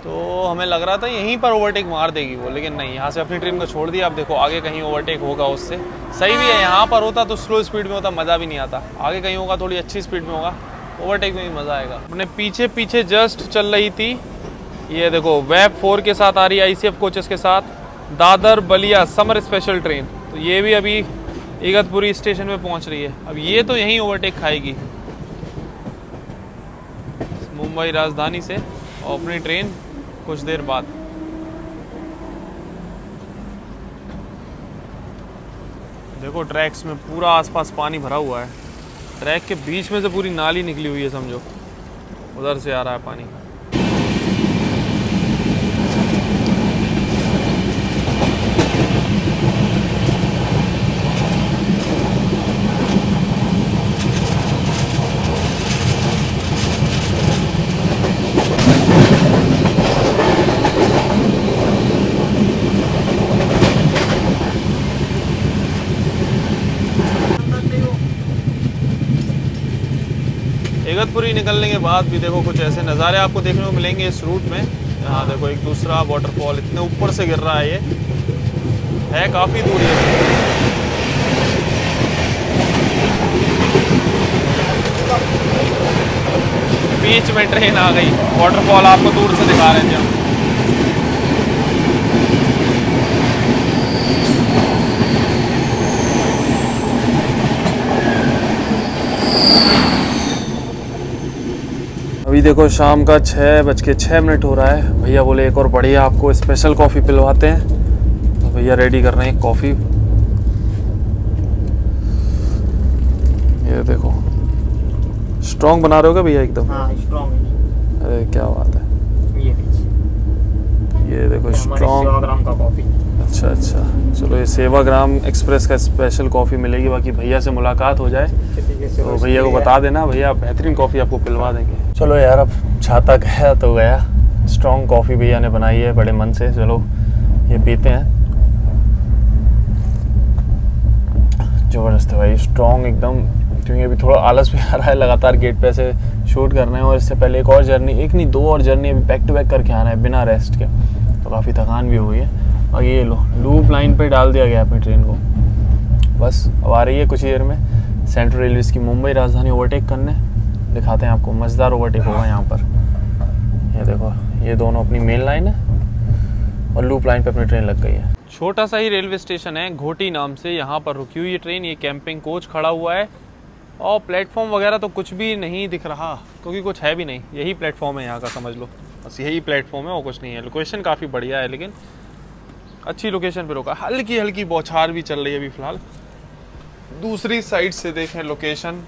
तो हमें लग रहा था यहीं पर ओवरटेक मार देगी वो, लेकिन नहीं, यहाँ से अपनी ट्रेन को छोड़ दिया। आप देखो आगे कहीं ओवरटेक होगा उससे, सही भी है। यहाँ पर होता तो स्लो स्पीड में होता, मज़ा भी नहीं आता। आगे कहीं होगा थोड़ी अच्छी स्पीड में होगा, ओवरटेक में भी मज़ा आएगा। अपने पीछे पीछे जस्ट चल रही थी ये देखो वेब 4 के साथ आ रही है ICF कोचेस के साथ Dadar Ballia summer special train. तो ये भी अभी इगतपुरी स्टेशन पे पहुंच रही है। अब ये तो यहीं ओवरटेक खाएगी मुंबई राजधानी से, और अपनी ट्रेन कुछ देर बाद। देखो ट्रैक्स में पूरा आसपास पानी भरा हुआ है, ट्रैक के बीच में से पूरी नाली निकली हुई है समझो, उधर से आ रहा है पानी। इगतपुरी निकलने के बाद भी देखो कुछ ऐसे नज़ारे आपको देखने को मिलेंगे इस रूट में। यहाँ देखो एक दूसरा वाटरफॉल इतने ऊपर से गिर रहा है, ये है काफ़ी दूर है। बीच में ट्रेन आ गई, वाटरफॉल आपको दूर से दिखा रहे थे हम। अभी देखो शाम का 6:06 हो रहा है। भैया बोले एक और बढ़िया आपको स्पेशल कॉफ़ी पिलवाते हैं, तो भैया रेडी कर रहे हैं कॉफ़ी। ये देखो स्ट्रॉन्ग बना रहे हो क्या भैया एकदम? हाँ स्ट्रॉन्ग है। अरे क्या बात है। ये देखो स्ट्रॉन्ग सेवाग्राम का कॉफ़ी। अच्छा अच्छा, चलो ये सेवाग्राम एक्सप्रेस का स्पेशल कॉफ़ी मिलेगी। बाकी भैया से मुलाकात हो जाए तो भैया को बता देना, भैया बेहतरीन कॉफ़ी आपको पिलवा देंगे। चलो यार अब छाता गया तो गया, स्ट्रॉन्ग कॉफ़ी भैया ने बनाई है बड़े मन से, चलो ये पीते हैं। ज़बरदस्त है भाई, स्ट्रॉन्ग एकदम। क्योंकि अभी थोड़ा आलस भी आ रहा है, लगातार गेट पे से शूट कर रहे हैं, और इससे पहले एक और जर्नी, एक नहीं 2 और जर्नी अभी बैक टू बैक करके आना है बिना रेस्ट के, तो काफ़ी थकान भी हो गई है। और ये लो लूप लाइन पे डाल दिया गया अपनी ट्रेन को, बस अब आ रही है कुछ ही देर में सेंट्रल रेलवेज़ की मुंबई राजधानी ओवरटेक करने। दिखाते हैं आपको, मज़ेदार ओवरटेक होगा यहाँ पर। ये देखो ये दोनों अपनी मेन लाइन है, और लूप लाइन पे अपनी ट्रेन लग गई है। छोटा सा ही रेलवे स्टेशन है, घोटी नाम से, यहाँ पर रुकी हुई है ट्रेन। ये कैंपिंग कोच खड़ा हुआ है और प्लेटफॉर्म वगैरह तो कुछ भी नहीं दिख रहा, क्योंकि कुछ है भी नहीं। यही प्लेटफॉर्म है यहाँ का, समझ लो बस यही प्लेटफॉर्म है और कुछ नहीं है। लोकेशन काफ़ी बढ़िया है, लेकिन अच्छी लोकेशन पे रोका। हल्की हल्की बौछार भी चल रही है अभी फ़िलहाल। दूसरी साइड से देखें लोकेशन,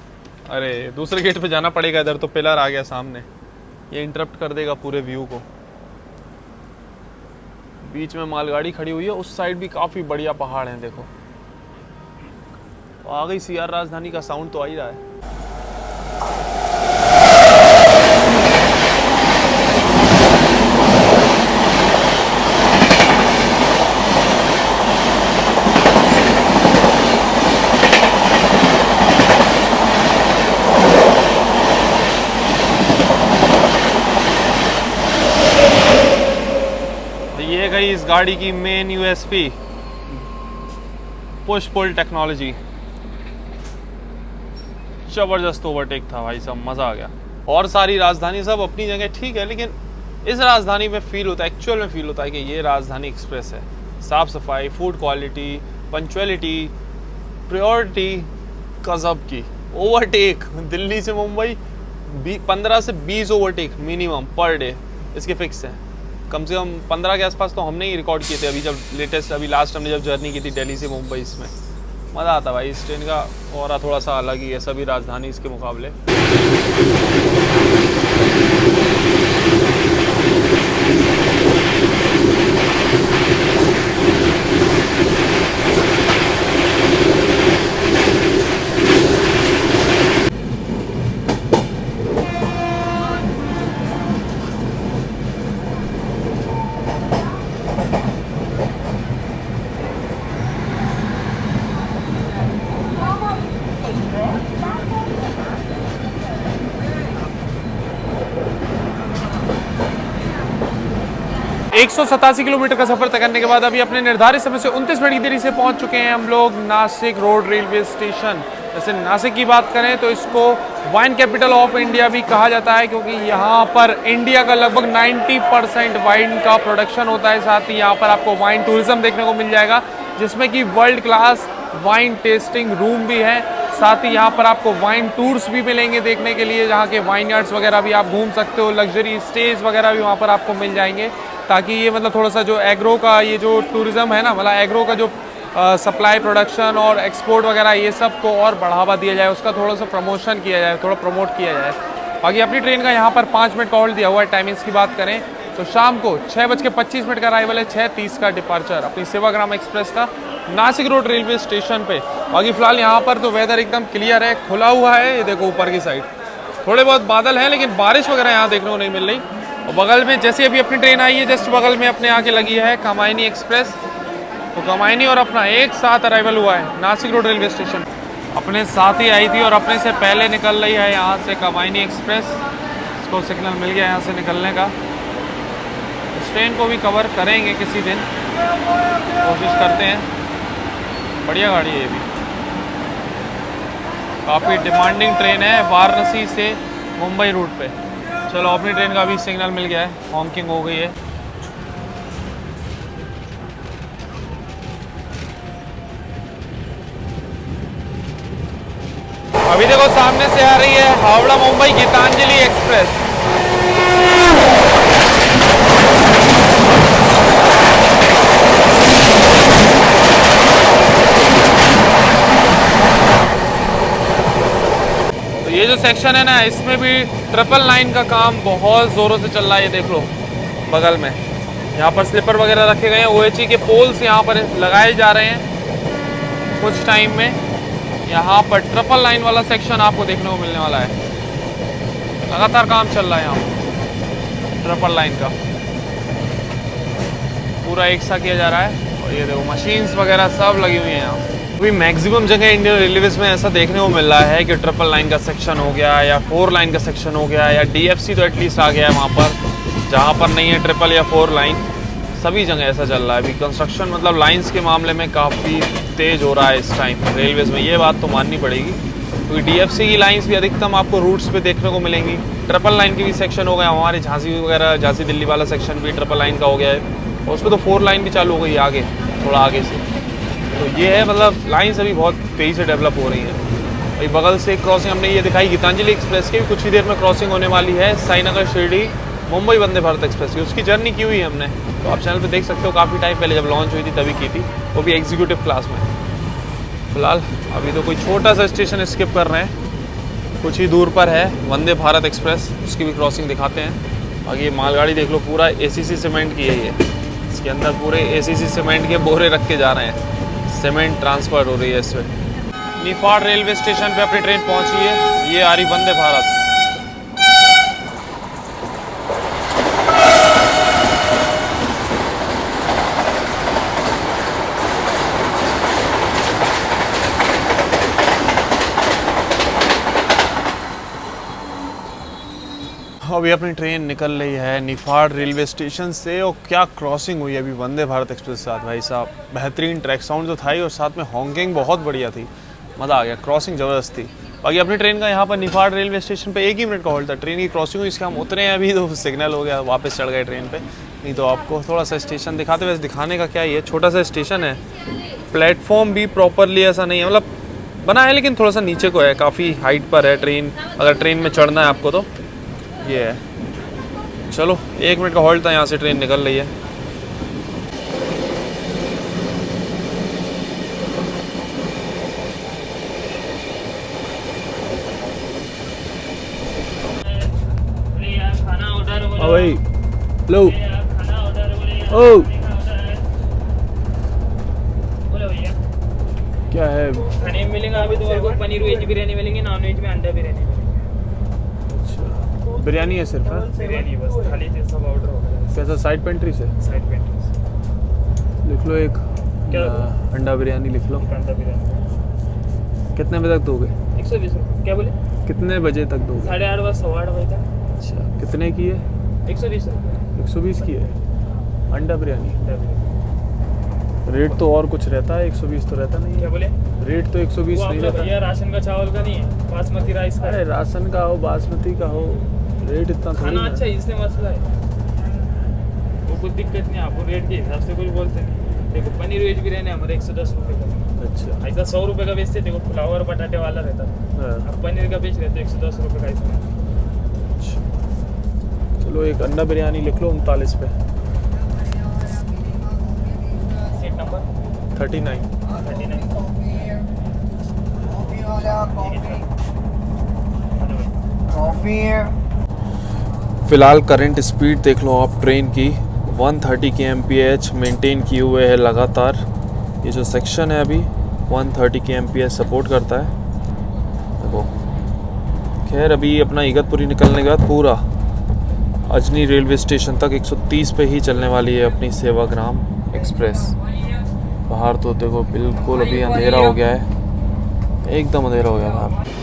अरे दूसरे गेट पे जाना पड़ेगा, इधर तो पिलर आ गया सामने, ये इंटरप्ट कर देगा पूरे व्यू को। बीच में मालगाड़ी खड़ी हुई है, उस साइड भी काफ़ी बढ़िया पहाड़ हैं देखो। तो आ गई सीआर राजधानी का साउंड तो आ ही रहा है। ये गई इस गाड़ी की main USP, push pull technology. जबरदस्त ओवरटेक था भाई साहब, मज़ा आ गया। और सारी राजधानी सब अपनी जगह ठीक है, लेकिन इस राजधानी में फील होता है, एक्चुअल में फील होता है कि ये राजधानी एक्सप्रेस है। साफ़ सफाई, फूड क्वालिटी, पंक्चुअलिटी, प्रायोरिटी गजब की। ओवरटेक दिल्ली से मुंबई 15 से 20 ओवरटेक मिनिमम पर डे इसके फिक्स हैं। कम से कम 15 के आसपास तो हमने ही रिकॉर्ड किए थे अभी, जब लेटेस्ट अभी लास्ट हमने जब जर्नी की थी दिल्ली से मुंबई। इसमें मज़ा आता भाई, इस ट्रेन का और थोड़ा सा अलग ही है सभी राजधानी इसके मुकाबले। 187 किलोमीटर का सफर तय करने के बाद अभी अपने निर्धारित समय से 29 मिनट की देरी से पहुंच चुके हैं हम लोग नासिक रोड रेलवे स्टेशन। जैसे नासिक की बात करें तो इसको वाइन कैपिटल ऑफ इंडिया भी कहा जाता है, क्योंकि यहाँ पर इंडिया का लगभग 90% वाइन का प्रोडक्शन होता है। साथ ही यहाँ पर आपको वाइन टूरिज्म देखने को मिल जाएगा, जिसमें कि world class wine tasting room भी है। साथ ही यहाँ पर आपको वाइन टूर्स भी मिलेंगे देखने के लिए, जहाँ के वाइन यार्ड्स वगैरह भी आप घूम सकते हो। लग्जरी स्टेज वगैरह भी वहाँ पर आपको मिल जाएंगे, ताकि ये मतलब थोड़ा सा जो एग्रो का ये जो टूरिज़्म है ना, मतलब एग्रो का जो सप्लाई प्रोडक्शन और एक्सपोर्ट वगैरह ये सब को और बढ़ावा दिया जाए, उसका थोड़ा सा प्रमोशन किया जाए, थोड़ा प्रमोट किया जाए। बाकी अपनी ट्रेन का यहाँ पर 5 मिनट का होल्ड दिया हुआ है। टाइमिंग्स की बात करें तो शाम को 6:25 का अराइवल है, 6:30 का डिपार्चर अपनी सेवाग्राम एक्सप्रेस का नासिक रोड रेलवे स्टेशन पे। बाकी फिलहाल यहाँ पर तो वेदर एकदम क्लियर है, खुला हुआ है। ये देखो ऊपर की साइड थोड़े बहुत बादल हैं, लेकिन बारिश वगैरह यहाँ देखने को नहीं मिल रही। और बगल में जैसे अभी अपनी ट्रेन आई है, जस्ट बगल में अपने आके लगी है कामायनी एक्सप्रेस। तो कामायनी और अपना एक साथ अराइवल हुआ है नासिक रोड रेलवे स्टेशन। अपने साथ ही आई थी और अपने से पहले निकल रही है यहाँ से कामायनी एक्सप्रेस। इसको सिग्नल मिल गया यहाँ से निकलने का। इस ट्रेन को भी कवर करेंगे किसी दिन, कोशिश करते हैं। बढ़िया गाड़ी है ये भी, काफ़ी डिमांडिंग ट्रेन है वाराणसी से मुंबई रूट पे। चलो अपनी ट्रेन का भी सिग्नल मिल गया है, हॉकिंग हो गई है। अभी देखो सामने से आ रही है हावड़ा मुंबई गीतांजलि एक्सप्रेस। तो ये जो सेक्शन है ना, इसमें भी 999 का काम बहुत ज़ोरों से चल रहा है। ये देख लो बगल में, यहाँ पर स्लीपर वगैरह रखे गए हैं। OHE के पोल्स यहाँ पर लगाए जा रहे हैं कुछ टाइम में। यहाँ पर 999 वाला सेक्शन आपको देखने को मिलने वाला है। लगातार काम चल रहा है यहाँ 999 का, पूरा एक सा किया जा रहा है। और ये देखो मशीन्स वगैरह सब लगी हुई हैं यहाँ। अभी मैक्सिमम जगह इंडियन रेलवेज में ऐसा देखने को मिल रहा है कि 999 का सेक्शन हो गया, या 4 लाइन का सेक्शन हो गया, या DFC तो एटलीस्ट आ गया है वहाँ पर। जहाँ पर नहीं है 3 या 4 लाइन, सभी जगह ऐसा चल रहा है अभी। कंस्ट्रक्शन मतलब लाइंस के मामले में काफ़ी तेज़ हो रहा है इस टाइम रेलवेज़ में, ये बात तो माननी पड़ेगी। क्योंकि DFC की लाइंस भी अधिकतम आपको रूट्स पे देखने को मिलेंगी। 999 की भी सेक्शन हो गया, हमारे झांसी वगैरह, झांसी दिल्ली वाला सेक्शन भी 999 का हो गया है। और उसमें तो 4 लाइन भी चालू हो गई आगे, थोड़ा आगे से। तो ये है, मतलब लाइन्स अभी बहुत तेज़ी से डेवलप हो रही हैं। भाई बगल से क्रॉसिंग हमने ये दिखाई गीतांजलि एक्सप्रेस की, कुछ ही देर में क्रॉसिंग होने वाली है साईनगर शिरडी मुंबई वंदे भारत एक्सप्रेस की। उसकी जर्नी की हुई है हमने, तो आप चैनल पे देख सकते हो, काफ़ी टाइम पहले जब लॉन्च हुई थी तभी की थी, वो भी एग्जीक्यूटिव क्लास में। फिलहाल अभी तो कोई छोटा सा स्टेशन स्किप कर रहे हैं, कुछ ही दूर पर है वंदे भारत एक्सप्रेस, उसकी भी क्रॉसिंग दिखाते हैं। आगे ये मालगाड़ी देख लो, पूरा एसीसी सीमेंट की है ये, इसके अंदर पूरे एसीसी सीमेंट के बोरे रख के जा रहे हैं, सीमेंट ट्रांसफर हो रही है इसमें। निफाड़ रेलवे स्टेशन पे अपनी ट्रेन पहुंची है, ये आ रही वंदे भारत। अभी अपनी ट्रेन निकल रही है निफाड़ रेलवे स्टेशन से, और क्या क्रॉसिंग हुई है अभी वंदे भारत एक्सप्रेस के साथ। भाई साहब बेहतरीन ट्रैक साउंड तो था ही, और साथ में हॉन्किंग बहुत बढ़िया थी, मज़ा आ गया, क्रॉसिंग ज़बरदस्त थी। बाकी अपनी ट्रेन का यहाँ पर निफाड़ रेलवे स्टेशन पे 1 ही मिनट का होल्ड था, ट्रेन की क्रॉसिंग हुई, इसके हम उतरे हैं अभी, तो सिग्नल हो गया, वापस चढ़ गए ट्रेन पे। नहीं तो आपको थोड़ा सा स्टेशन दिखाते, वैसे दिखाने का क्या ही है, छोटा सा स्टेशन है, प्लेटफॉर्म भी प्रॉपरली ऐसा नहीं है, मतलब बना है लेकिन थोड़ा सा नीचे को है, काफ़ी हाइट पर है ट्रेन, अगर ट्रेन में चढ़ना है आपको तो ये है। चलो 1 मिनट का हॉल्ट था, यहाँ से ट्रेन निकल रही है। भाई लो ओ क्या है खाने में मिलेगा अभी तुम्हारे को, पनीर वेज बिरयानी मिलेंगी, नॉन वेज में अंडा बिरयानी मिलेगी। अच्छा बिरयानी है सिर्फ? बिरयानी बस, थाली से सब ऑर्डर होगा। कैसा, साइड पेंट्री से? साइड पेंट्री लिख लो एक क्या अंडा बिरयानी लिख लो। अंडा बिरयानी कितने बजे तक दोगे? 120 रुपये। क्या बोले? कितने बजे तक दोगे? 8:30 बजे, 8:15 बजे तक। अच्छा कितने की है? 120 रुपये 120 की है अंडा बिरयानी। रेट तो और कुछ रहता है, 120 तो रहता नहीं क्या है। बोले? रेट तो 120 नहीं रहता। भैया राशन का चावल का नहीं है, बासमती राइस का अरे है। राशन का हो बासमति का हो, रेट इतना थोड़ी खाना ना अच्छा है। है, इसलिए मसला है, वो कुछ दिक्कत नहीं, आपको रेट के हिसाब से कुछ बोलते नहीं। देखो पनीर वेज बिरयानी हमारे 110 रुपये का, अच्छा ऐसा 100 रुपये का बेचते। देखो फ्लावर बटाटे वाला रहता है, हाँ, अब पनीर का बेच रहे तो 110 रुपये का इसमें। अच्छा। चलो एक अंडा बिरयानी लिख लो 39 पे। Seat number 39। 39। फिलहाल करंट स्पीड देख लो आप ट्रेन की, 130 kmph मेंटेन किए हुए है लगातार। ये जो सेक्शन है अभी 130 kmph सपोर्ट करता है। देखो खैर अभी अपना इगतपुरी निकलने के बाद पूरा अजनी रेलवे स्टेशन तक 130 पे ही चलने वाली है अपनी सेवाग्राम एक्सप्रेस। बाहर तो देखो बिल्कुल अभी अंधेरा हो गया है, एकदम अंधेरा हो गया बाहर।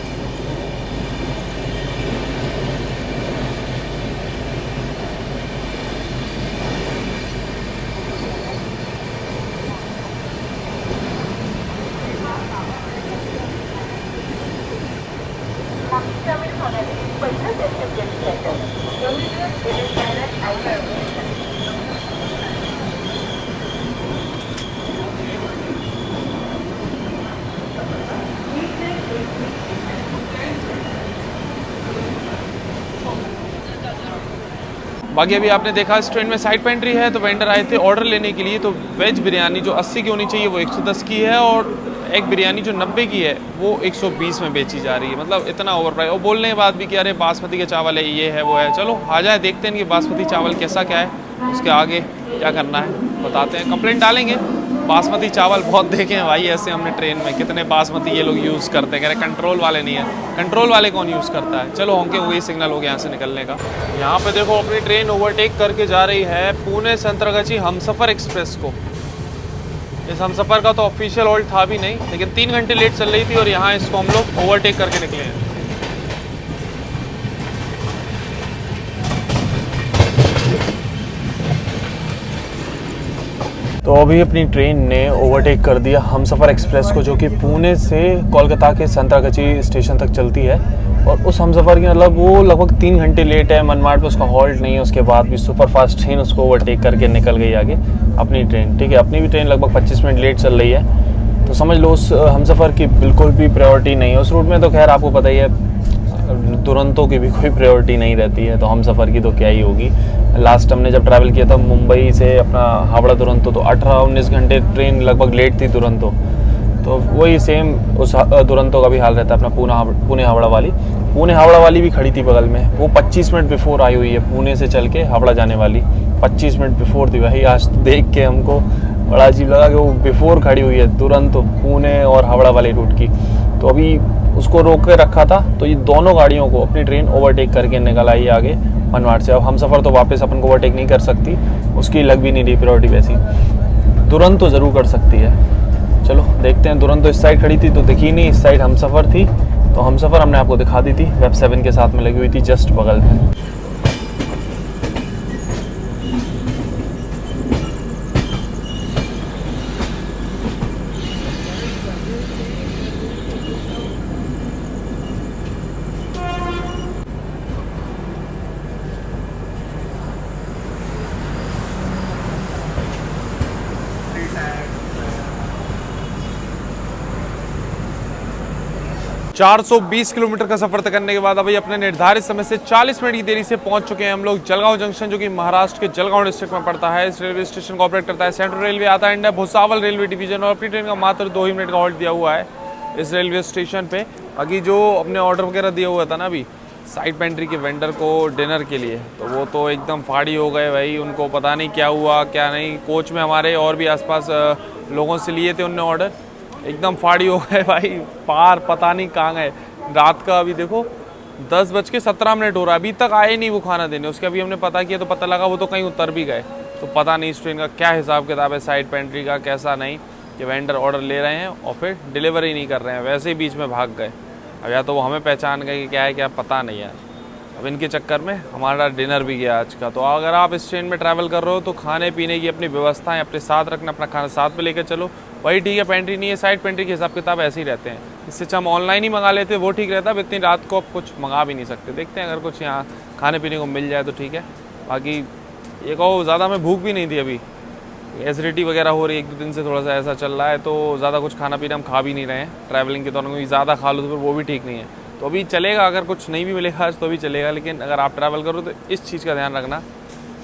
बाकी अभी आपने देखा इस ट्रेन में साइड पेंट्री है, तो वेंडर आए थे ऑर्डर लेने के लिए। तो वेज बिरयानी जो 80 की होनी चाहिए वो 110 की है, और एक बिरयानी जो 90 की है वो 120 में बेची जा रही है। मतलब इतना ओवर प्राइस, और बोलने के बाद भी कि अरे बासमती के चावल है, ये है वो है। चलो आ जाए देखते हैं कि बासमती चावल कैसा क्या है, उसके आगे क्या करना है बताते हैं। कंप्लेंट डालेंगे, बासमती चावल बहुत देखे हैं भाई ऐसे हमने ट्रेन में, कितने बासमती ये लोग यूज़ करते हैं, कह रहे कंट्रोल वाले नहीं है। कंट्रोल वाले कौन यूज़ करता है? चलो होंगे वही सिग्नल हो गया यहाँ से निकलने का। यहाँ पे देखो अपनी ट्रेन ओवरटेक करके जा रही है पुणे संतरगाची हमसफ़र एक्सप्रेस को। इस हमसफ़र का तो ऑफिशियल होल्ड था भी नहीं, लेकिन 3 घंटे लेट चल रही थी और यहाँ इसको हम लोग ओवरटेक करके निकले हैं। तो अभी अपनी ट्रेन ने ओवरटेक कर दिया हमसफ़र एक्सप्रेस को, जो कि पुणे से कोलकाता के संतरागची स्टेशन तक चलती है। और उस हमसफ़र की मतलब वो लगभग 3 घंटे लेट है, मनमाड पे उसका हॉल्ट नहीं है, उसके बाद भी सुपर फास्ट ट्रेन उसको ओवरटेक करके निकल गई आगे अपनी ट्रेन। ठीक है, अपनी भी ट्रेन लगभग 25 मिनट लेट चल रही है, तो समझ लो उस हमसफ़र की बिल्कुल भी प्रायोरिटी नहीं है उस रूट में। तो खैर आपको पता ही है दुरंतों की भी कोई प्रायोरिटी नहीं रहती है, तो हमसफ़र की तो क्या ही होगी। लास्ट हमने जब ट्रैवल किया था मुंबई से अपना हावड़ा दुरंतो, तो 18-19 घंटे ट्रेन लगभग लेट थी दुरंतो। तो वही सेम उस दुरंतो का भी हाल रहता है अपना पुणे हावड़ा वाली। पुणे हावड़ा वाली भी खड़ी थी बगल में, वो 25 मिनट बिफोर आई हुई है, पुणे से चल के हावड़ा जाने वाली 25 मिनट बिफोर थी भाई। आज तो देख के हमको बड़ा अजीब लगा कि वो बिफोर खड़ी हुई है दुरंतो, पुणे और हावड़ा वाले रूट की। तो अभी उसको रोक के रखा था, तो ये दोनों गाड़ियों को अपनी ट्रेन ओवरटेक करके निकल आई आगे मनमाड से। अब हमसफ़र तो वापस अपन को ओवरटेक नहीं कर सकती, उसकी लग भी नहीं रही प्रायोरिटी वैसी। दुरंतो ज़रूर कर सकती है। चलो देखते हैं। दुरंतो इस साइड खड़ी थी तो दिखी नहीं, इस साइड हमसफ़र थी, तो हमसफ़र हमने आपको दिखा दी थी, वेब 7 के साथ में लगी हुई थी जस्ट बगल में। 420 किलोमीटर का सफर तय करने के बाद अभी अपने निर्धारित समय से 40 मिनट की देरी से पहुंच चुके हैं हम लोग जलगांव जंक्शन, जो कि महाराष्ट्र के जलगांव डिस्ट्रिक्ट में पड़ता है। इस रेलवे स्टेशन को ऑपरेट करता है सेंट्रल रेलवे, आता है भुसावल रेलवे डिवीजन, और अपनी ट्रेन का मात्र 2 ही मिनट का हॉल्ट दिया हुआ है इस रेलवे स्टेशन पे। बाकी जो अपने ऑर्डर वगैरह दिया हुआ था ना अभी साइड पेंट्री के वेंडर को डिनर के लिए, तो वो तो एकदम फाड़ी हो गए भाई। उनको पता नहीं क्या हुआ क्या नहीं। कोच में हमारे और भी आसपास लोगों से लिए थे उनने ऑर्डर, एकदम फाड़ी हो गए भाई। पार पता नहीं कहाँ गए। रात का अभी देखो 10:17 हो रहा है, अभी तक आए नहीं वो खाना देने। उसके अभी हमने पता किया तो पता लगा वो तो कहीं उतर भी गए। तो पता नहीं इस ट्रेन का क्या हिसाब किताब है साइड पेंट्री का, कैसा नहीं कि वेंडर ऑर्डर ले रहे हैं और फिर डिलीवरी नहीं कर रहे हैं, वैसे ही बीच में भाग गए। अब या तो वो हमें पहचान गए कि क्या है क्या पता नहीं यार। अब इनके चक्कर में हमारा डिनर भी गया आज का। तो अगर आप इस ट्रेन में ट्रैवल कर रहे हो तो खाने पीने की अपनी व्यवस्थाएं अपने साथ रखना, अपना खाना साथ में लेकर चलो, वही ठीक है। पेंट्री नहीं है, साइड पेंट्री के हिसाब किताब ऐसे ही रहते हैं। इससे अच्छा हम ऑनलाइन ही मंगा लेते, वो ठीक रहता है। अब इतनी रात को आप कुछ मंगा भी नहीं सकते। देखते हैं अगर कुछ यहाँ खाने पीने को मिल जाए तो ठीक है। बाकी ये कहो ज़्यादा हमें भूख भी नहीं थी, अभी एसिडिटी वगैरह हो रही है 1-2 दिन से, थोड़ा सा ऐसा चल रहा है, तो ज़्यादा कुछ खाना पीना हम खा भी नहीं रहे हैं ट्रैवलिंग के दौरान। क्योंकि ज़्यादा खा लो तो फिर वो भी ठीक नहीं है। तो अभी चलेगा, अगर कुछ नहीं भी मिलेगा आज तो भी चलेगा, लेकिन अगर आप ट्रैवल करो तो इस चीज़ का ध्यान रखना,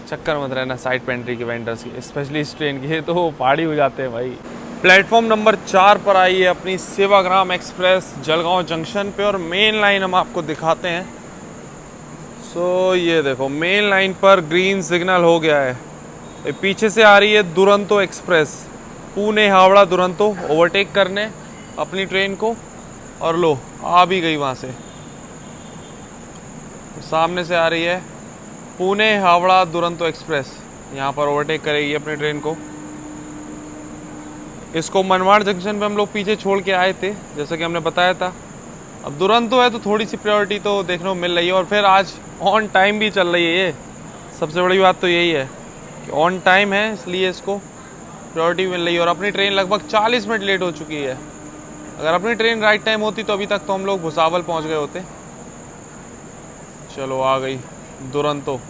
चक्कर मत रहना साइड पेंट्री के वेंडर्स की, स्पेशली इस ट्रेन की, तो पहाड़ी हो जाते हैं भाई। प्लेटफॉर्म नंबर 4 पर आई है अपनी सेवाग्राम एक्सप्रेस जलगांव जंक्शन पे, और मेन लाइन हम आपको दिखाते हैं। सो ये देखो मेन लाइन पर ग्रीन सिग्नल हो गया है। पीछे से आ रही है दुरंतो एक्सप्रेस, पुणे हावड़ा दुरंतो ओवरटेक करने अपनी ट्रेन को, और लो आ भी गई वहाँ से। सामने से आ रही है पुणे हावड़ा दुरंतो एक्सप्रेस, यहाँ पर ओवरटेक करेगी अपनी ट्रेन को। इसको मनमाड जंक्शन पे हम लोग पीछे छोड़ के आए थे, जैसा कि हमने बताया था। अब दुरंतो है तो थोड़ी सी प्रायोरिटी तो देखने को मिल रही है, और फिर आज ऑन टाइम भी चल रही है। ये सबसे बड़ी बात तो यही है कि ऑन टाइम है, इसलिए इसको प्रायोरिटी मिल रही है। और अपनी ट्रेन लगभग 40 मिनट लेट हो चुकी है। अगर अपनी ट्रेन राइट टाइम होती तो अभी तक तो हम लोग भुसावल पहुंच गए होते। चलो आ गई दुरंतो।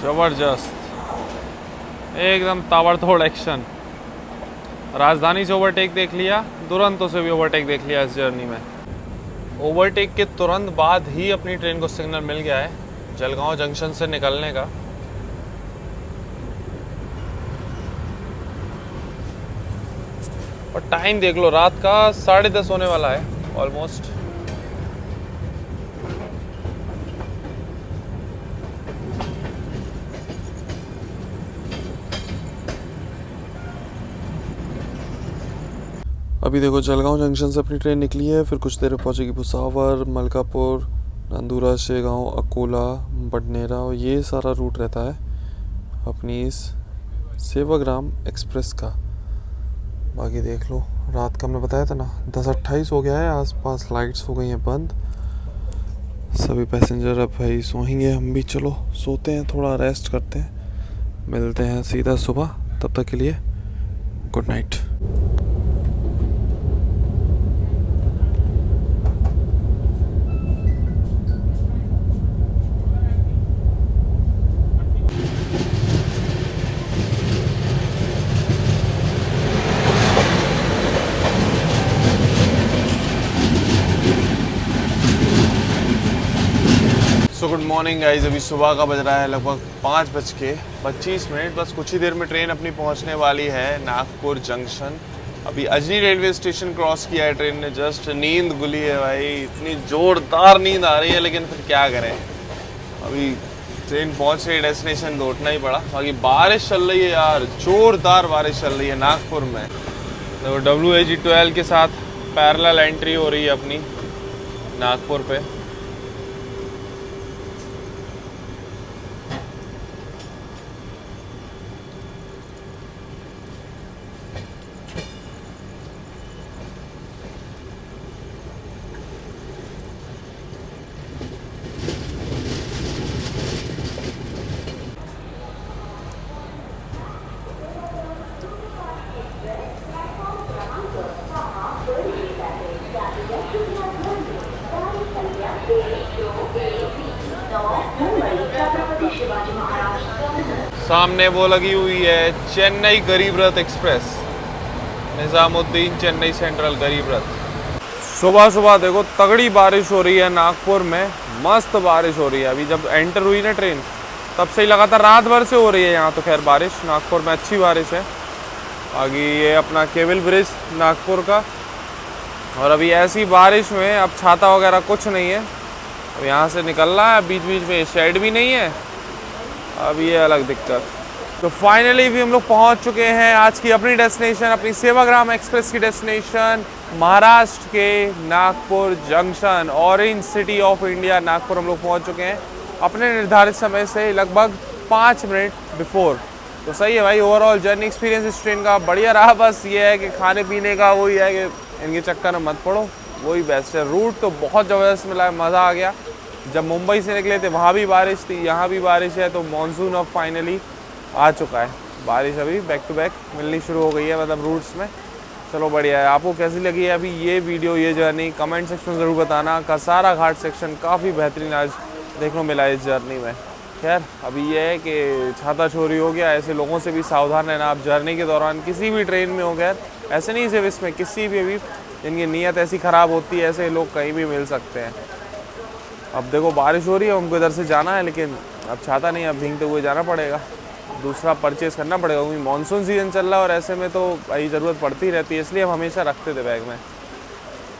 जबरदस्त एकदम ताबड़तोड़ एक्शन। राजधानी से ओवरटेक देख लिया, दुरंतो से भी ओवरटेक देख लिया इस जर्नी में। ओवरटेक के तुरंत बाद ही अपनी ट्रेन को सिग्नल मिल गया है जलगांव जंक्शन से निकलने का। और टाइम देख लो, रात का 10:30 होने वाला है ऑलमोस्ट। अभी देखो जलगांव जंक्शन से अपनी ट्रेन निकली है, फिर कुछ देर में पहुंचेगी भुसावर, मलकापुर, नांदूरा, शेगांव, अकोला, बडनेरा, और ये सारा रूट रहता है अपनी इस सेवाग्राम एक्सप्रेस का। बाकी देख लो, रात का हमने बताया था ना 10:28 हो गया है, आसपास लाइट्स हो गई हैं बंद। सभी पैसेंजर अब भाई सोएंगे, हम भी चलो सोते हैं, थोड़ा रेस्ट करते हैं। मिलते हैं सीधा सुबह, तब तक के लिए good night. So good morning guys, अभी सुबह का बज रहा है लगभग 5:25। बस कुछ ही देर में ट्रेन अपनी पहुंचने वाली है नागपुर जंक्शन। अभी अजनी रेलवे स्टेशन क्रॉस किया है ट्रेन ने, जस्ट नींद गुली है भाई, इतनी जोरदार नींद आ रही है, लेकिन फिर क्या करें, अभी ट्रेन पहुंच गई डेस्टिनेशन तो उठना ही पड़ा। बाकी बारिश चल रही है यार, जोरदार बारिश चल रही है नागपुर में। तो WAG-12 के साथ पैरेलल एंट्री हो रही है अपनी नागपुर पे। सामने वो लगी हुई है चेन्नई गरीब रथ एक्सप्रेस, निजामुद्दीन चेन्नई सेंट्रल गरीब रथ। सुबह सुबह देखो तगड़ी बारिश हो रही है नागपुर में, मस्त बारिश हो रही है। अभी जब एंटर हुई ना ट्रेन तब से ही लगातार रात भर से हो रही है यहाँ तो खैर बारिश, नागपुर में अच्छी बारिश है। आगे ये अपना केबल ब्रिज नागपुर का, और अभी ऐसी बारिश में अब छाता वगैरह कुछ नहीं है, अब यहाँ से निकलना है। बीच बीच में शेड भी नहीं है, अब ये अलग दिक्कत। तो फाइनली भी हम लोग पहुँच चुके हैं आज की अपनी डेस्टिनेशन, अपनी सेवाग्राम एक्सप्रेस की डेस्टिनेशन, महाराष्ट्र के Nagpur junction, orange city of India Nagpur हम लोग पहुँच चुके हैं अपने निर्धारित समय से लगभग 5 मिनट बिफोर। तो सही है भाई, ओवरऑल जर्नी एक्सपीरियंस इस ट्रेन का बढ़िया रहा। बस ये है कि खाने पीने का वही है कि इनके चक्कर में मत पड़ो, वही बेस्ट है। रूट तो बहुत ज़बरदस्त मिला, मज़ा आ गया। जब मुंबई से निकले थे वहाँ भी बारिश थी, यहाँ भी बारिश है, तो मानसून अब फाइनली आ चुका है। बारिश अभी बैक टू बैक मिलनी शुरू हो गई है, मतलब रूट्स में। चलो बढ़िया है। आपको कैसी लगी है अभी ये वीडियो, ये जर्नी, कमेंट सेक्शन में ज़रूर बताना। कसारा घाट सेक्शन काफ़ी बेहतरीन आज देखने को मिला इस जर्नी में। खैर अभी ये है कि छाता चोरी हो गया, ऐसे लोगों से भी सावधान रहना आप जर्नी के दौरान, किसी भी ट्रेन में हो गया, ऐसे नहीं सिर्फ इसमें, किसी भी जिनकी नीयत ऐसी ख़राब होती है, ऐसे लोग कहीं भी मिल सकते हैं। अब देखो बारिश हो रही है, हमको इधर से जाना है, लेकिन अब छाता नहीं, अब भीगते हुए जाना पड़ेगा, दूसरा परचेज़ करना पड़ेगा, क्योंकि मानसून सीज़न चल रहा है और ऐसे में तो भाई ज़रूरत पड़ती रहती है, इसलिए हम हमेशा रखते थे बैग में,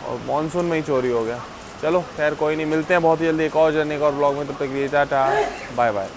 और मानसून में ही चोरी हो गया। चलो खैर कोई नहीं, मिलते हैं बहुत ही जल्दी एक और जर्नी का और ब्लॉग में, तब तक के लिए टाटा बाय बाय।